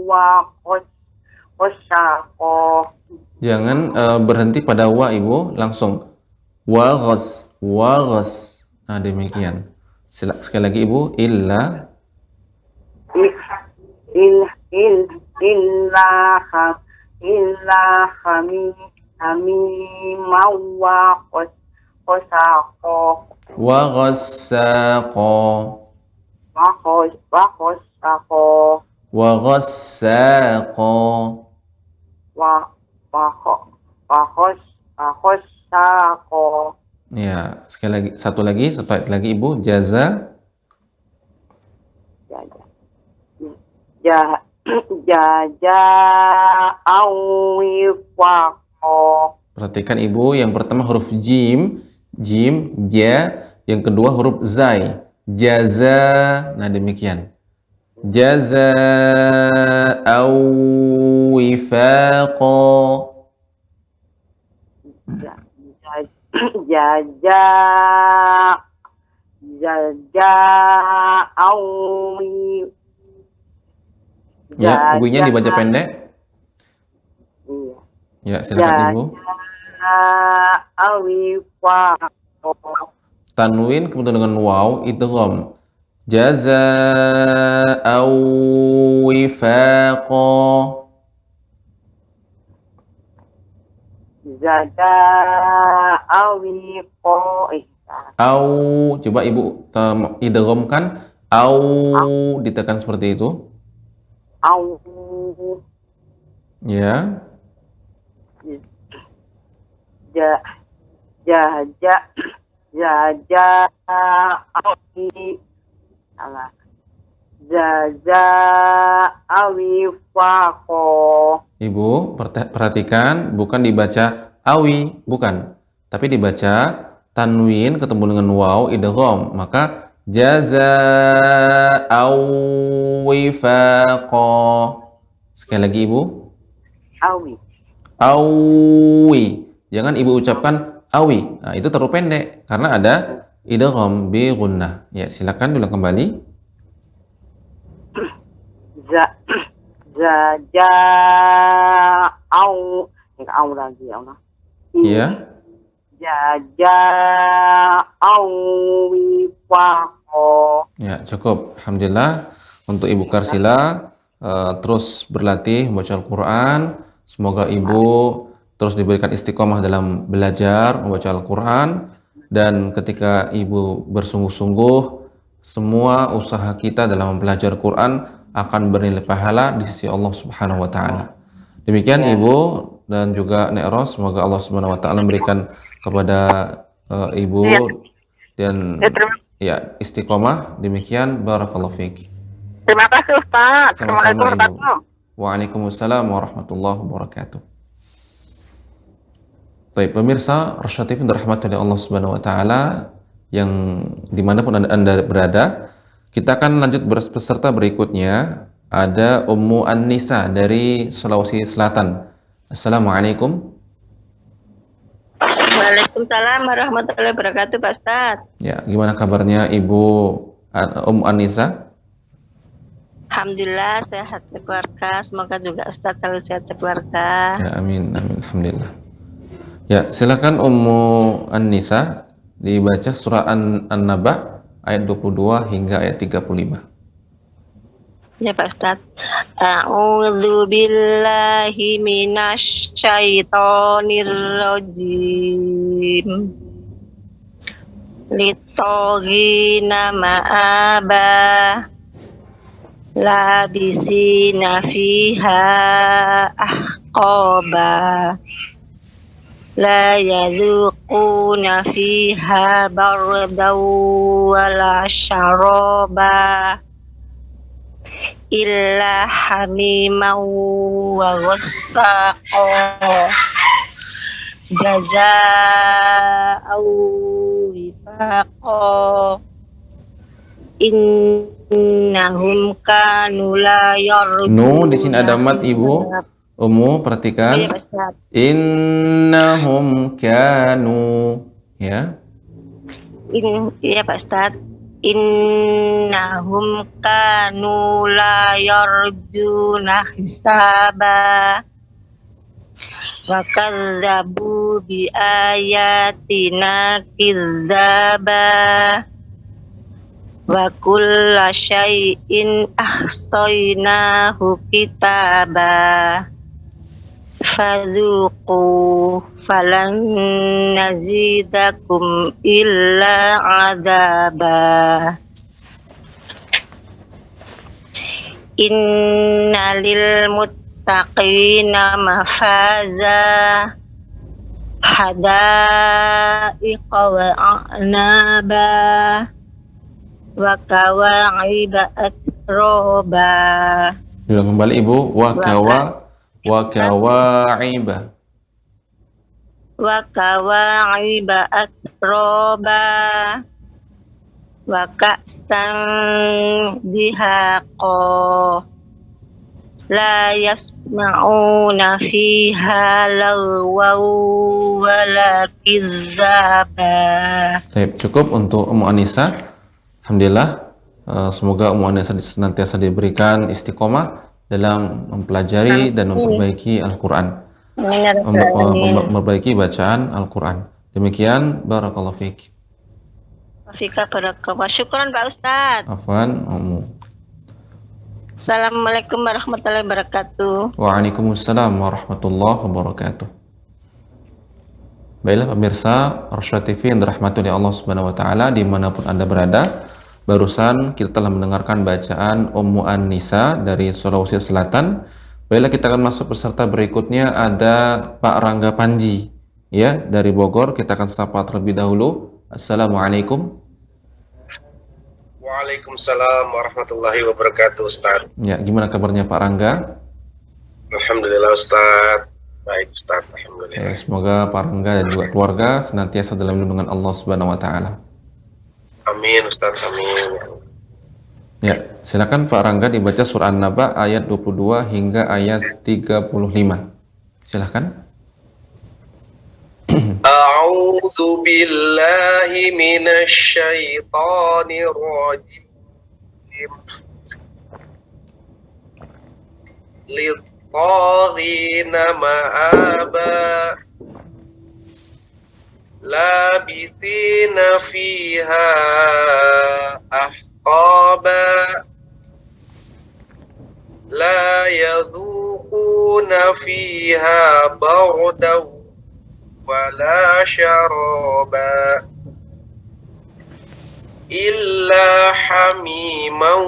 wa ghassaqa. Jangan berhenti pada wa Ibu, langsung wa ghas. Nah, demikian. Sekali lagi Ibu, illa hamimau wa ghassaqa. wa ghassaqa. Wa ghassaqa. Ya, sekali lagi, satu ayat lagi Ibu, jaza. Perhatikan Ibu, yang pertama huruf jim, ja, yang kedua huruf zai, jaza. Nah, demikian. Jaza au wifaqa. Ya, ibunya dibaca pendek. Ya, silakan Ibu. Tanwin kemudian dengan waw idgham. Jazaa'u wifaqa. Au, coba Ibu idghamkan. Au, ditekan seperti itu. Au. Ya. Ibu perhatikan, bukan dibaca awi, bukan, tapi dibaca tanwin ketemu dengan waw idgham, maka jazaa'u wifaqa. Sekali lagi Ibu, awi, jangan Ibu ucapkan awi. Nah, itu terlalu pendek karena ada idgham bi gunnah. Ya, silakan ulang kembali. Iya. Ya, cukup. Alhamdulillah untuk Ibu Karsila, terus berlatih membaca Al-Quran. Semoga Ibu terus diberikan istiqomah dalam belajar membaca Al-Quran, dan ketika Ibu bersungguh-sungguh, semua usaha kita dalam mempelajari Quran akan bernilai pahala di sisi Allah Subhanahu wa taala. Demikian Ibu dan juga Nek Ros, semoga Allah Subhanahu wa taala memberikan kepada Ibu dan ya istiqomah. Demikian, barakallahu fiik. Terima kasih Ustaz. Sama-sama Ibu. Waalaikumsalam warahmatullahi wabarakatuh. Baik pemirsa Rasyad TV dirahmati oleh Allah Subhanahu wa taala, yang dimanapun Anda berada, kita akan lanjut peserta berikutnya. Ada Ummu An-Nisa dari Sulawesi Selatan. Assalamualaikum. Waalaikumsalam warahmatullahi wabarakatuh, Pak Ustadz. Ya, gimana kabarnya Ibu Ummu An-Nisa? Alhamdulillah sehat sekeluarga, semoga juga Ustadz selalu sehat sekeluarga. Ya, amin, alhamdulillah. Ya, silakan Ummu An-Nisa, dibaca surah An-Naba ayat 22 hingga ayat 35. Ya Pak Ustadz. A'udzu billahi minasy syaithanir rajim. Litoghina ma'aba labisina fiha ahqaba la yadzuquna fiha bardaw wala syaraba illa hamiman wa ghassaqa jazaa'an wifaqa innahum kanu la yarjuna. Di sini ada mat Ibu. Ummu, perhatikan. Innahum kanu, ya. Iya Pak Ustadz. Innahum kanu la yarjuna hisaba wa kadzabu bi ayatina kidzaba wa kulla syai'in ahsaynahu kitaba fadzuqu falan nazidakum illa azaba innalil muttaqina mafaza hadaiqa wa a'naba wa kawa'iba atroba. Bilang kembali Ibu. Wa kawa'iba. Wa kawa'iba atroba wa ka'san dihaqa la yasma'una fiha lagwaw wala kizzaba. Baik, cukup untuk Ummu Anissa. Alhamdulillah, semoga Ummu Anissa senantiasa diberikan istiqomah dalam mempelajari dan memperbaiki Al-Quran, memperbaiki bacaan Al-Quran. Demikian, barakallahu fiik. Fika barakallah. Syukran Pak Ustadz. Afwan, Ummu. Assalamualaikum warahmatullahi wabarakatuh. Waalaikumsalam warahmatullahi wabarakatuh. Baiklah pemirsa Arsyad TV yang dirahmati oleh Allah Subhanahu wa taala dimanapun Anda berada. Barusan kita telah mendengarkan bacaan Ummu Anissa dari Sulawesi Selatan. Baiklah kita akan masuk peserta berikutnya, ada Pak Rangga Panji ya dari Bogor. Kita akan sapa terlebih dahulu. Assalamualaikum. Waalaikumsalam warahmatullahi wabarakatuh, Ustaz. Ya, gimana kabarnya Pak Rangga? Alhamdulillah Ustaz. Baik Ustaz, alhamdulillah. Ya, semoga Pak Rangga dan juga keluarga senantiasa dalam lindungan Allah Subhanahu wa taala. Amin Ustaz, amin. Ya, silakan Pak Rangga dibaca surah An-Naba ayat 22 hingga ayat 35. Silakan. A'udzu billahi minasy syaithanir rajim. Lit-taghina ma'aba labithina fiha ahqaba la yadhuquna fiha bardaw wala syaraba illa hamiman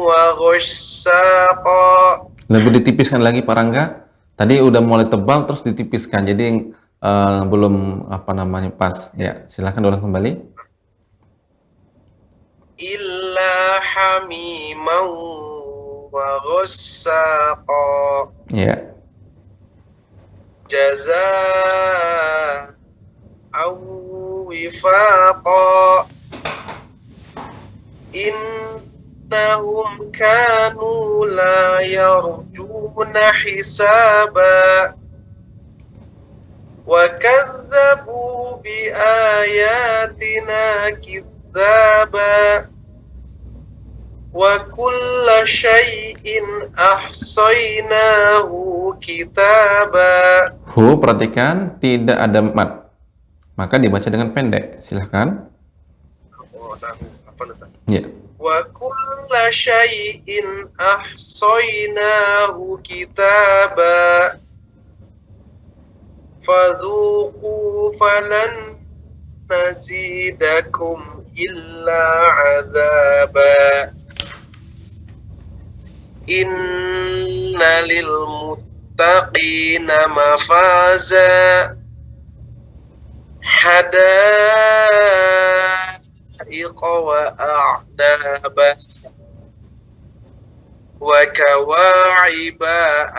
wa ghassaqa. Lebih ditipiskan lagi Pak Rangga. Tadi udah mulai tebal terus ditipiskan. Jadi belum pas. Ya, silakan ulang kembali. Illa hamiman wa ghassaqa. Ya. Jazaa'an wifaqa. Innahum kanu la yarjuna hisaba wa kadzabu bi ayatina kidzaba wa kulla syai'in ahsaynahu kitaba. Perhatikan tidak ada mat, maka dibaca dengan pendek. Silahkan. Apa Ustaz? Ya. وكل شيء أحصيناه كتابا فذوقوا فلن نزيدكم إلا عذابا إن للمتقين مفازا حدائق وأعنابا وكواعب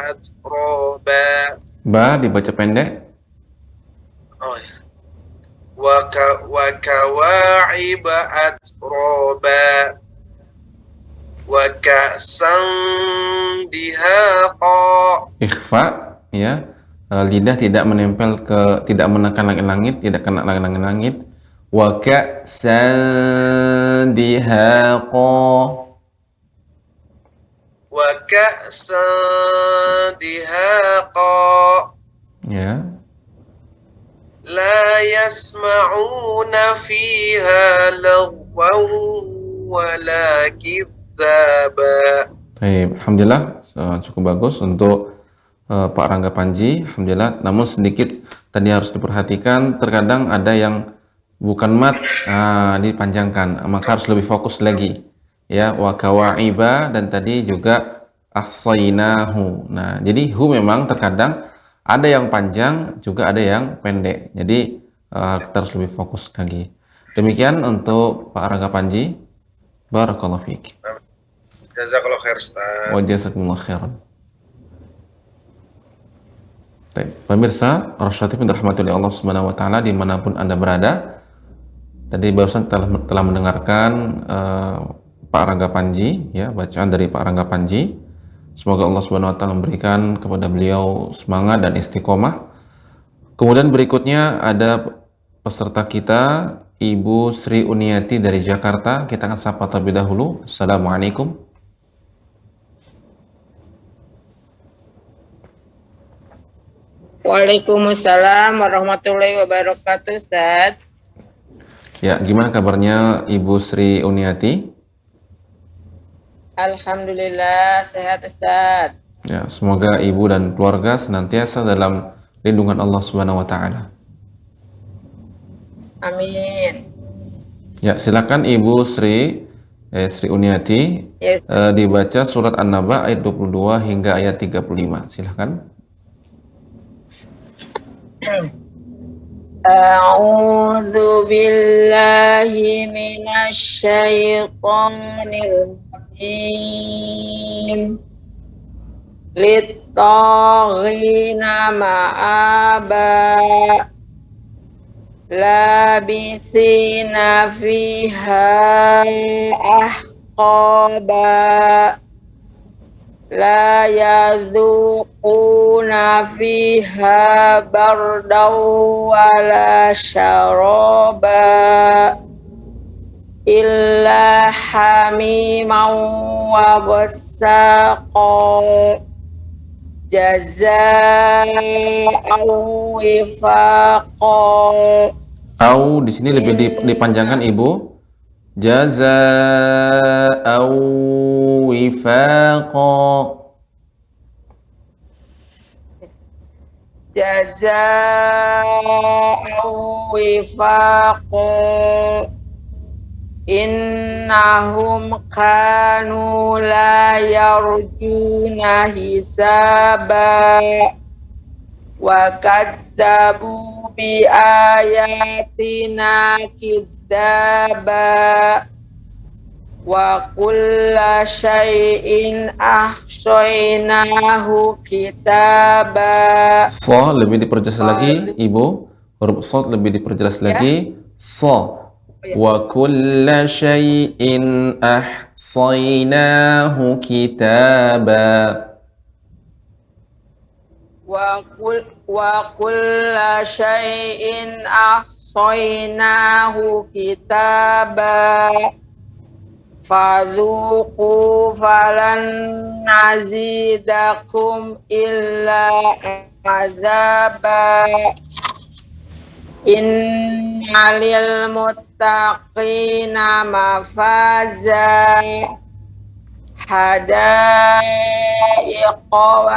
أترابا. Ba dibaca pendek. وكواعب أترابا وكأسا دهاقا. Ikhfa, ya. Lidah tidak menempel tidak menekan langit-langit, tidak kena langit-langit. Wa ka'san dihaqa. Wa ka'san dihaqa. Ya. La yasma'una fiha lagwan wala kitsaba. Baik, alhamdulillah cukup bagus untuk Pak Rangga Panji, alhamdulillah. Namun sedikit tadi harus diperhatikan, terkadang ada yang bukan mat dipanjangkan, maka harus lebih fokus lagi. Ya, wa kawaiba dan tadi juga ahsaynahu. Nah, jadi hu memang terkadang ada yang panjang, juga ada yang pendek. Jadi kita harus lebih fokus lagi. Demikian untuk Pak Rangga Panji. Barakallahu fiik. Jazakallahu khair, Ustaz. Wa jazakumullahu khairan. Baik, pemirsa Rasyati yang dirahmati oleh Allah Subhanahu wa taala dimanapun Anda berada. Tadi barusan telah mendengarkan Pak Rangga Panji, ya, bacaan dari Pak Rangga Panji. Semoga Allah Subhanahu wa taala memberikan kepada beliau semangat dan istiqomah. Kemudian berikutnya ada peserta kita, Ibu Sri Uniati dari Jakarta. Kita akan sapa terlebih dahulu. Assalamualaikum. Waalaikumsalam warahmatullahi wabarakatuh, Ustaz. Ya, gimana kabarnya Ibu Sri Uniati? Alhamdulillah sehat, Ustaz. Ya, semoga ibu dan keluarga senantiasa dalam lindungan Allah Subhanahu wa taala. Amin. Ya, silakan Ibu Sri Uniati, Ya. Dibaca surat An-Naba ayat 22 hingga ayat 35. Silakan. A'udzu billahi minasy syaithanir rajim. Lit-taghina ma'aba labisina fiha ahqaba la yadzuquna fiha bardaw wala syaraba illa hamiman wa ghassaqa jazaa'an wifaqa. Au di sini lebih dipanjangkan Ibu. Jazaa'an wifaqa. Jazaa'an wifaqa. Innahum kanu la yarjuna hisaba wa kadzabu bi ayatina kidzaba wa kulla syai'in ahsaynahu kitaba. Sha lebih diperjelas lagi Ibu. Huruf shad lebih diperjelas lagi. Sha. Wa kulla syai'in ahsaynahu kitaba. Wa kulla syai'in ahsaynahu kitaba. Fadzuqu falan nazidakum illa azaba. Inna lil muttaqina mafaza hadaiqa wa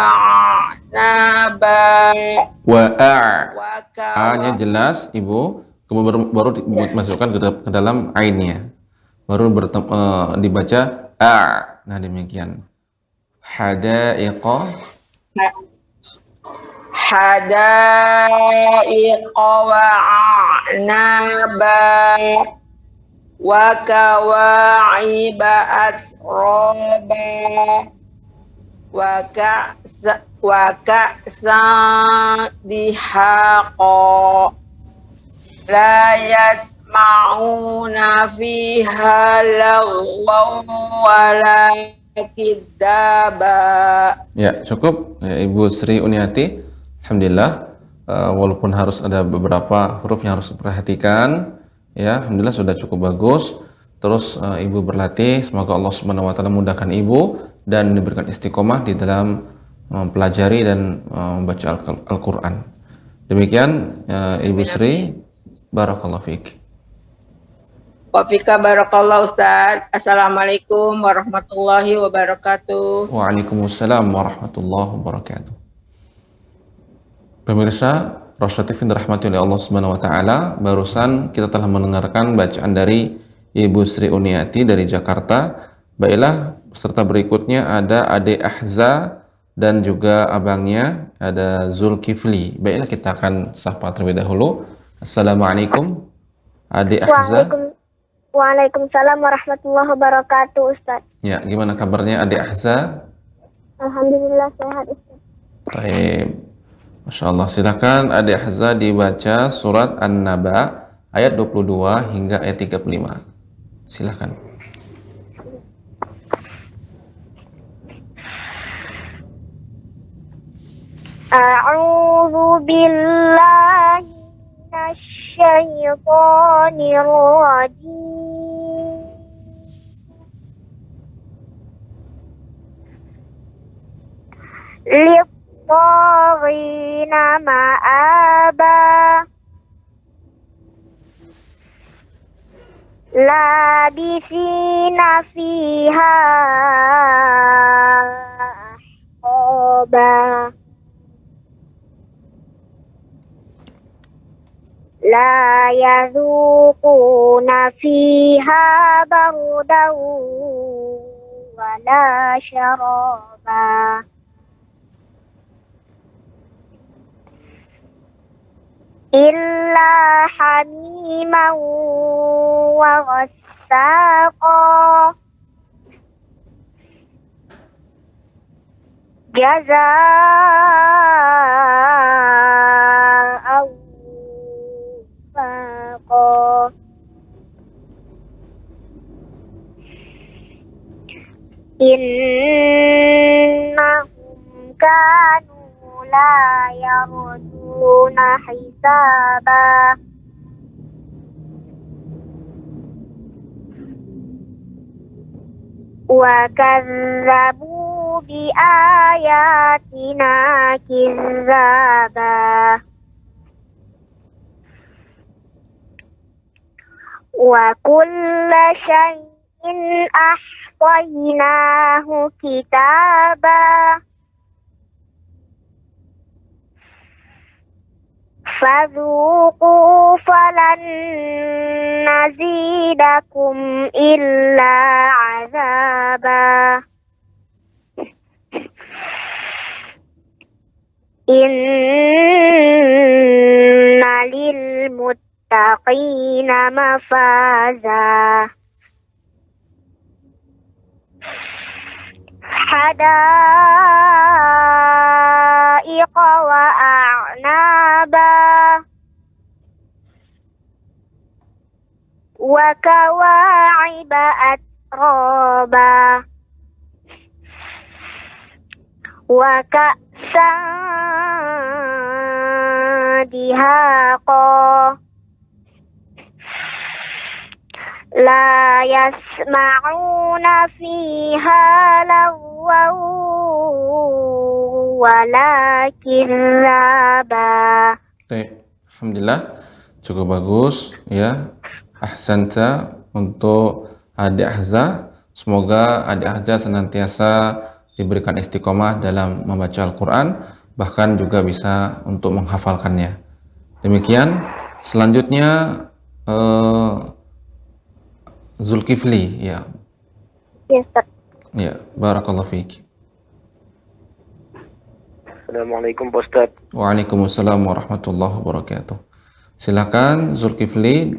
a'naba A-nya jelas Ibu, kemudian baru dimasukkan ke dalam ainnya, baru dibaca A. Nah demikian. Hadaiqa wa a'naba wa kawa'iba atsraba wa ka'san dihaqa la yasma'una fiha lagwan wala kidzaba. Ya, cukup ya, Ibu Sri Uniati. Alhamdulillah, walaupun harus ada beberapa huruf yang harus diperhatikan, ya, alhamdulillah sudah cukup bagus. Terus Ibu berlatih, semoga Allah Subhanahu wa taala mudahkan Ibu dan diberikan istiqomah di dalam mempelajari dan membaca Al-Qur'an. Demikian Ibu Sri, barakallahu fiik. Wa fika barakallahu Ustaz. Assalamualaikum warahmatullahi wabarakatuh. Waalaikumsalam warahmatullahi wabarakatuh. Pemirsa Rosyad TV dirahmati oleh Allah Subhanahu wa taala, barusan kita telah mendengarkan bacaan dari Ibu Sri Uniati dari Jakarta. Baiklah, peserta berikutnya ada Ade Ahza dan juga abangnya ada Zulkifli. Baiklah, kita akan sapa terlebih dahulu. Assalamualaikum Ade Ahza. Waalaikumsalam warahmatullahi wabarakatuh, Ustaz. Ya, gimana kabarnya Ade Ahza? Alhamdulillah sehat, Ustaz. Baik. Masya Allah, silakan Ade Ahza dibaca surat An-Naba ayat 22 hingga ayat 35. Silakan. A'udzu billahi minasyaitonir rajim. Lit-taghina ma'aba labisina fiha ahqaba la yadhuquna fiha bardan wala syaraba illa hamiman wa ghassaqa jazaa'an wifaqa innahum kanu la yarjuna hisaba wa kazzabu bi ayatina kizzaba wa kulla shay'in ahsaynahu kitaba fadhuqu falan nazidakum illa azaba inna lil muttaqina mafaza hadaiqa wa a'naba wa kawa'iba atraba wa ka'san dihaqa la yasma'una fiha lagwan wala kidzaba. Alhamdulillah. Cukup bagus ya. Ahsanta untuk Adik Ahza. Semoga Adik Ahza senantiasa diberikan istiqomah dalam membaca Al-Quran, bahkan juga bisa untuk menghafalkannya. Demikian. Selanjutnya Zulkifli ya. Ya, Ustaz. Ya, barakallahu fiik. Assalamualaikum Pak Ustaz. Waalaikumsalam warahmatullahi wabarakatuh. Silakan Zulkifli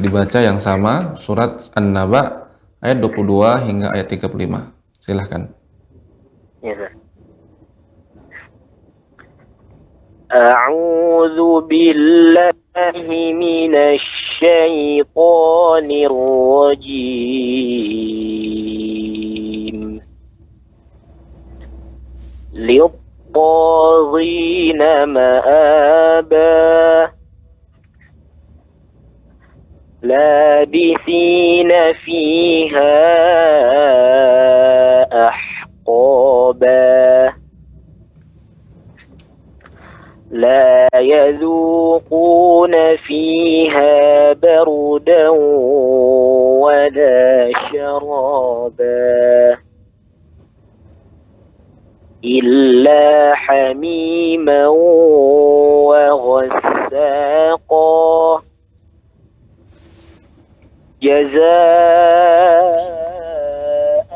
dibaca yang sama surat An-Naba ayat 22 hingga ayat 35. Silakan. Ya, Ustaz. A'udzu billahi minasy syaithanir rajim. للطاغين مآبا لابثين فيها أحقابا لا يذوقون فيها بردا ولا شرابا إلا حميما وغساقا جزاء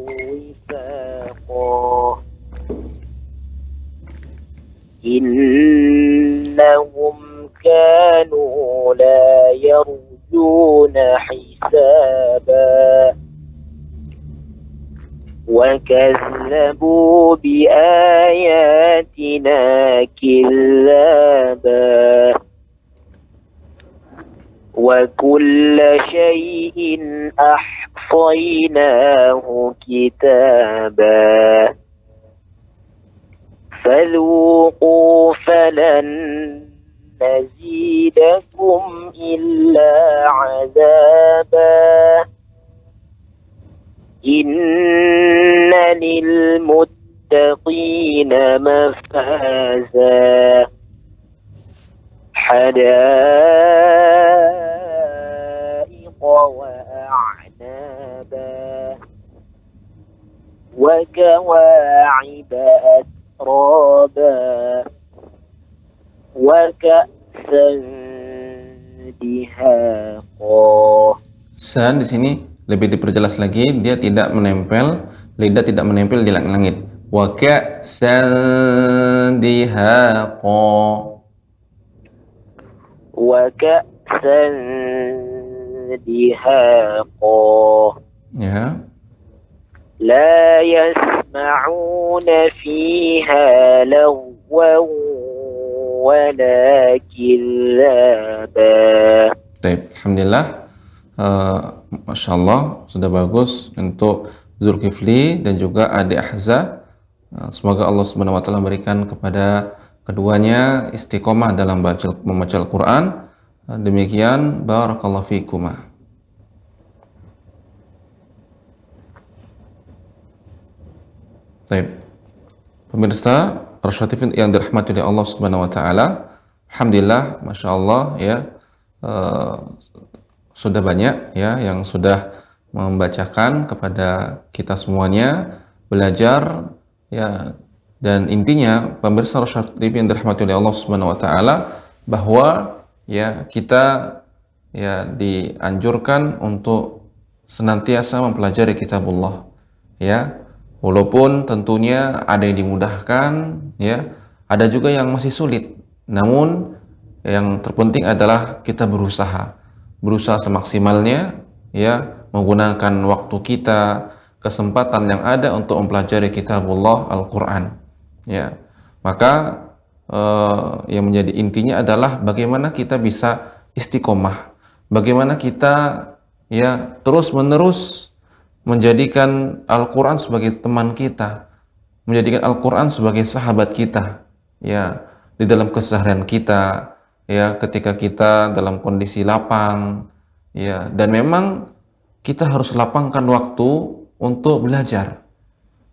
وفاقا إنهم كانوا لا يرجون حسابا وكذبوا بآياتنا كذابا وكل شيء أحصيناه كتابا فذوقوا فلن نزيدكم إلا عذابا إن للمتقين مفازا حدائق وأعنابا وكواعب أترابا وكأسا دهاقا. San di sini lebih diperjelas lagi, dia tidak menempel, lidah tidak menempel di langit. Wa ka'san dihaqa. Wa ka'san dihaqa. Ya. La yasma'una fiha lagwan wala killaba. Baik, alhamdulillah. Masya Allah, sudah bagus untuk Zulkifli dan juga Adik Ahza. Semoga Allah Subhanahu wa Ta'ala memberikan kepada keduanya istiqomah dalam membaca Al-Quran. Demikian, barakallahu fikuma. Baik, pemirsa Rasyatif yang dirahmati oleh Allah Subhanahu wa Ta'ala, alhamdulillah, Masya Allah ya. Sudah banyak ya yang sudah membacakan kepada kita semuanya, belajar ya, dan intinya pemirsa Rasyatif yang dirahmati oleh Allah Subhanahu wa Ta'ala, bahwa ya kita ya dianjurkan untuk senantiasa mempelajari kitabullah ya, walaupun tentunya ada yang dimudahkan ya, ada juga yang masih sulit, namun yang terpenting adalah kita berusaha semaksimalnya ya, menggunakan waktu kita, kesempatan yang ada untuk mempelajari kitabullah Al-Quran ya. Maka yang menjadi intinya adalah bagaimana kita bisa istiqomah, bagaimana kita ya terus menerus menjadikan Al-Quran sebagai teman kita, menjadikan Al-Quran sebagai sahabat kita ya, di dalam keseharian kita ya, ketika kita dalam kondisi lapang ya, dan memang kita harus lapangkan waktu untuk belajar,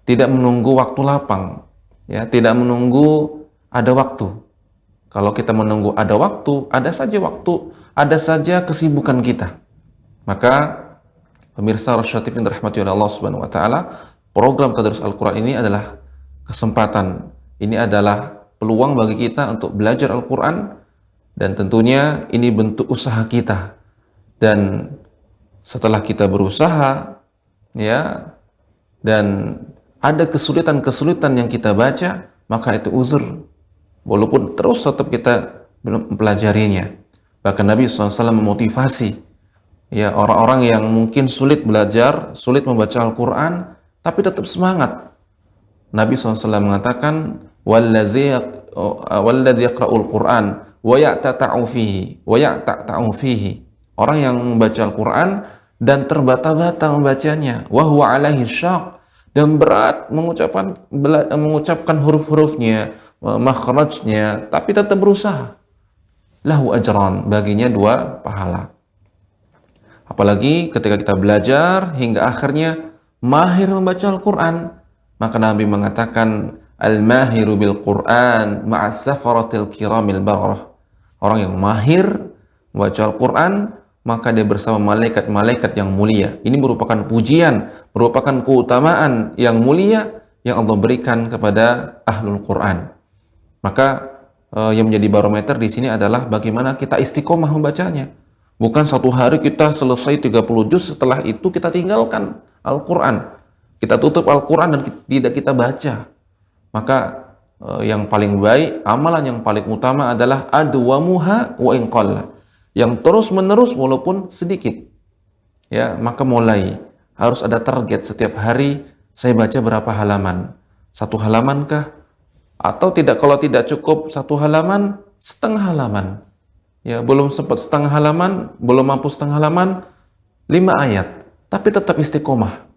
tidak menunggu waktu lapang ya, tidak menunggu ada waktu Kalau kita menunggu ada waktu, ada saja kesibukan kita. Maka pemirsa Rasyad TV yang dirahmati oleh Allah Subhanahu wa taala, program Tadarus Al-Qur'an ini adalah kesempatan. Ini adalah peluang bagi kita untuk belajar Al-Qur'an, dan tentunya ini bentuk usaha kita. Dan setelah kita berusaha, ya, dan ada kesulitan-kesulitan yang kita baca, maka itu uzur. Walaupun terus tetap kita belum mempelajarinya. Bahkan Nabi SAW memotivasi ya orang-orang yang mungkin sulit belajar, sulit membaca Al-Quran, tapi tetap semangat. Nabi SAW mengatakan, "Walladzi yaqra'ul Qur'an wa ya'ta'u fihi." Orang yang membaca Al-Quran dan terbata-bata membacanya, wa huwa alaihi syaq, dan berat mengucapkan huruf-hurufnya, makhrajnya, tapi tetap berusaha. Lahu ajran, baginya 2 pahala. Apalagi ketika kita belajar hingga akhirnya mahir membaca Al-Quran, maka Nabi mengatakan, al-mahiru bil Quran ma'as safaratil kiramil barrah. Orang yang mahir membaca Al-Quran, maka dia bersama malaikat-malaikat yang mulia. Ini merupakan pujian, merupakan keutamaan yang mulia yang Allah berikan kepada ahlul Quran. Maka yang menjadi barometer di sini adalah bagaimana kita istiqomah membacanya. Bukan satu hari kita selesai 30 juz, setelah itu kita tinggalkan Al-Quran. Kita tutup Al-Quran dan tidak kita baca. Maka yang paling baik, amalan yang paling utama adalah adwamuha wa in qalla. Yang terus-menerus walaupun sedikit. Ya, maka mulai harus ada target setiap hari saya baca berapa halaman. 1 halaman kah? Atau tidak, kalau tidak cukup 1 halaman, setengah halaman. Ya, belum sempat setengah halaman, belum mampu setengah halaman, 5 ayat. Tapi tetap istiqomah.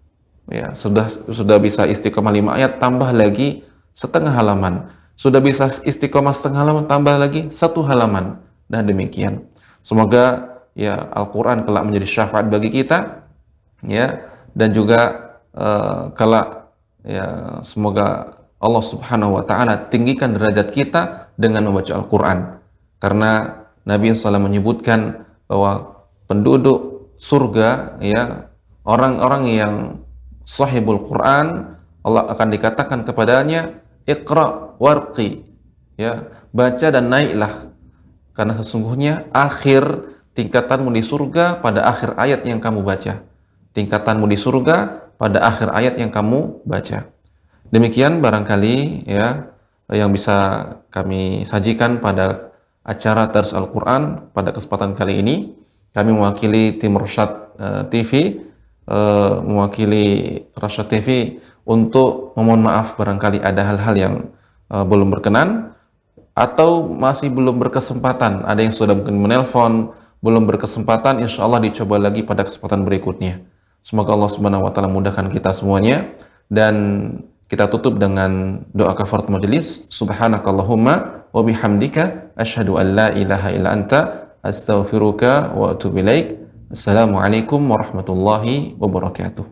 Ya, sudah bisa istiqomah 5 ayat, tambah lagi setengah halaman. Sudah bisa istiqomah setengah halaman, tambah lagi 1 halaman. Dan demikian. Semoga ya Al-Quran kelak menjadi syafaat bagi kita, ya, dan juga kelak ya semoga Allah Subhanahu wa taala tinggikan derajat kita dengan membaca Al-Quran. Karena Nabi SAW menyebutkan bahwa penduduk surga, ya, orang-orang yang sahibul Quran, Allah akan dikatakan kepadanya, iqra warqi, ya, baca dan naiklah, karena sesungguhnya akhir tingkatanmu di surga pada akhir ayat yang kamu baca. Tingkatanmu di surga pada akhir ayat yang kamu baca. Demikian barangkali ya yang bisa kami sajikan pada acara Tadarus Al-Quran pada kesempatan kali ini. Kami mewakili tim Rasyad TV, mewakili Rasyad TV untuk memohon maaf barangkali ada hal-hal yang belum berkenan atau masih belum berkesempatan. Ada yang sudah mungkin menelpon, belum berkesempatan, insya Allah dicoba lagi pada kesempatan berikutnya. Semoga Allah Subhanahu wa taala mudahkan kita semuanya, dan kita tutup dengan doa kafaratul majelis. Subhanakallahumma wa bihamdika asyhadu an la ilaha illa anta astaghfiruka wa atubu ilaik. Assalamualaikum warahmatullahi wabarakatuh.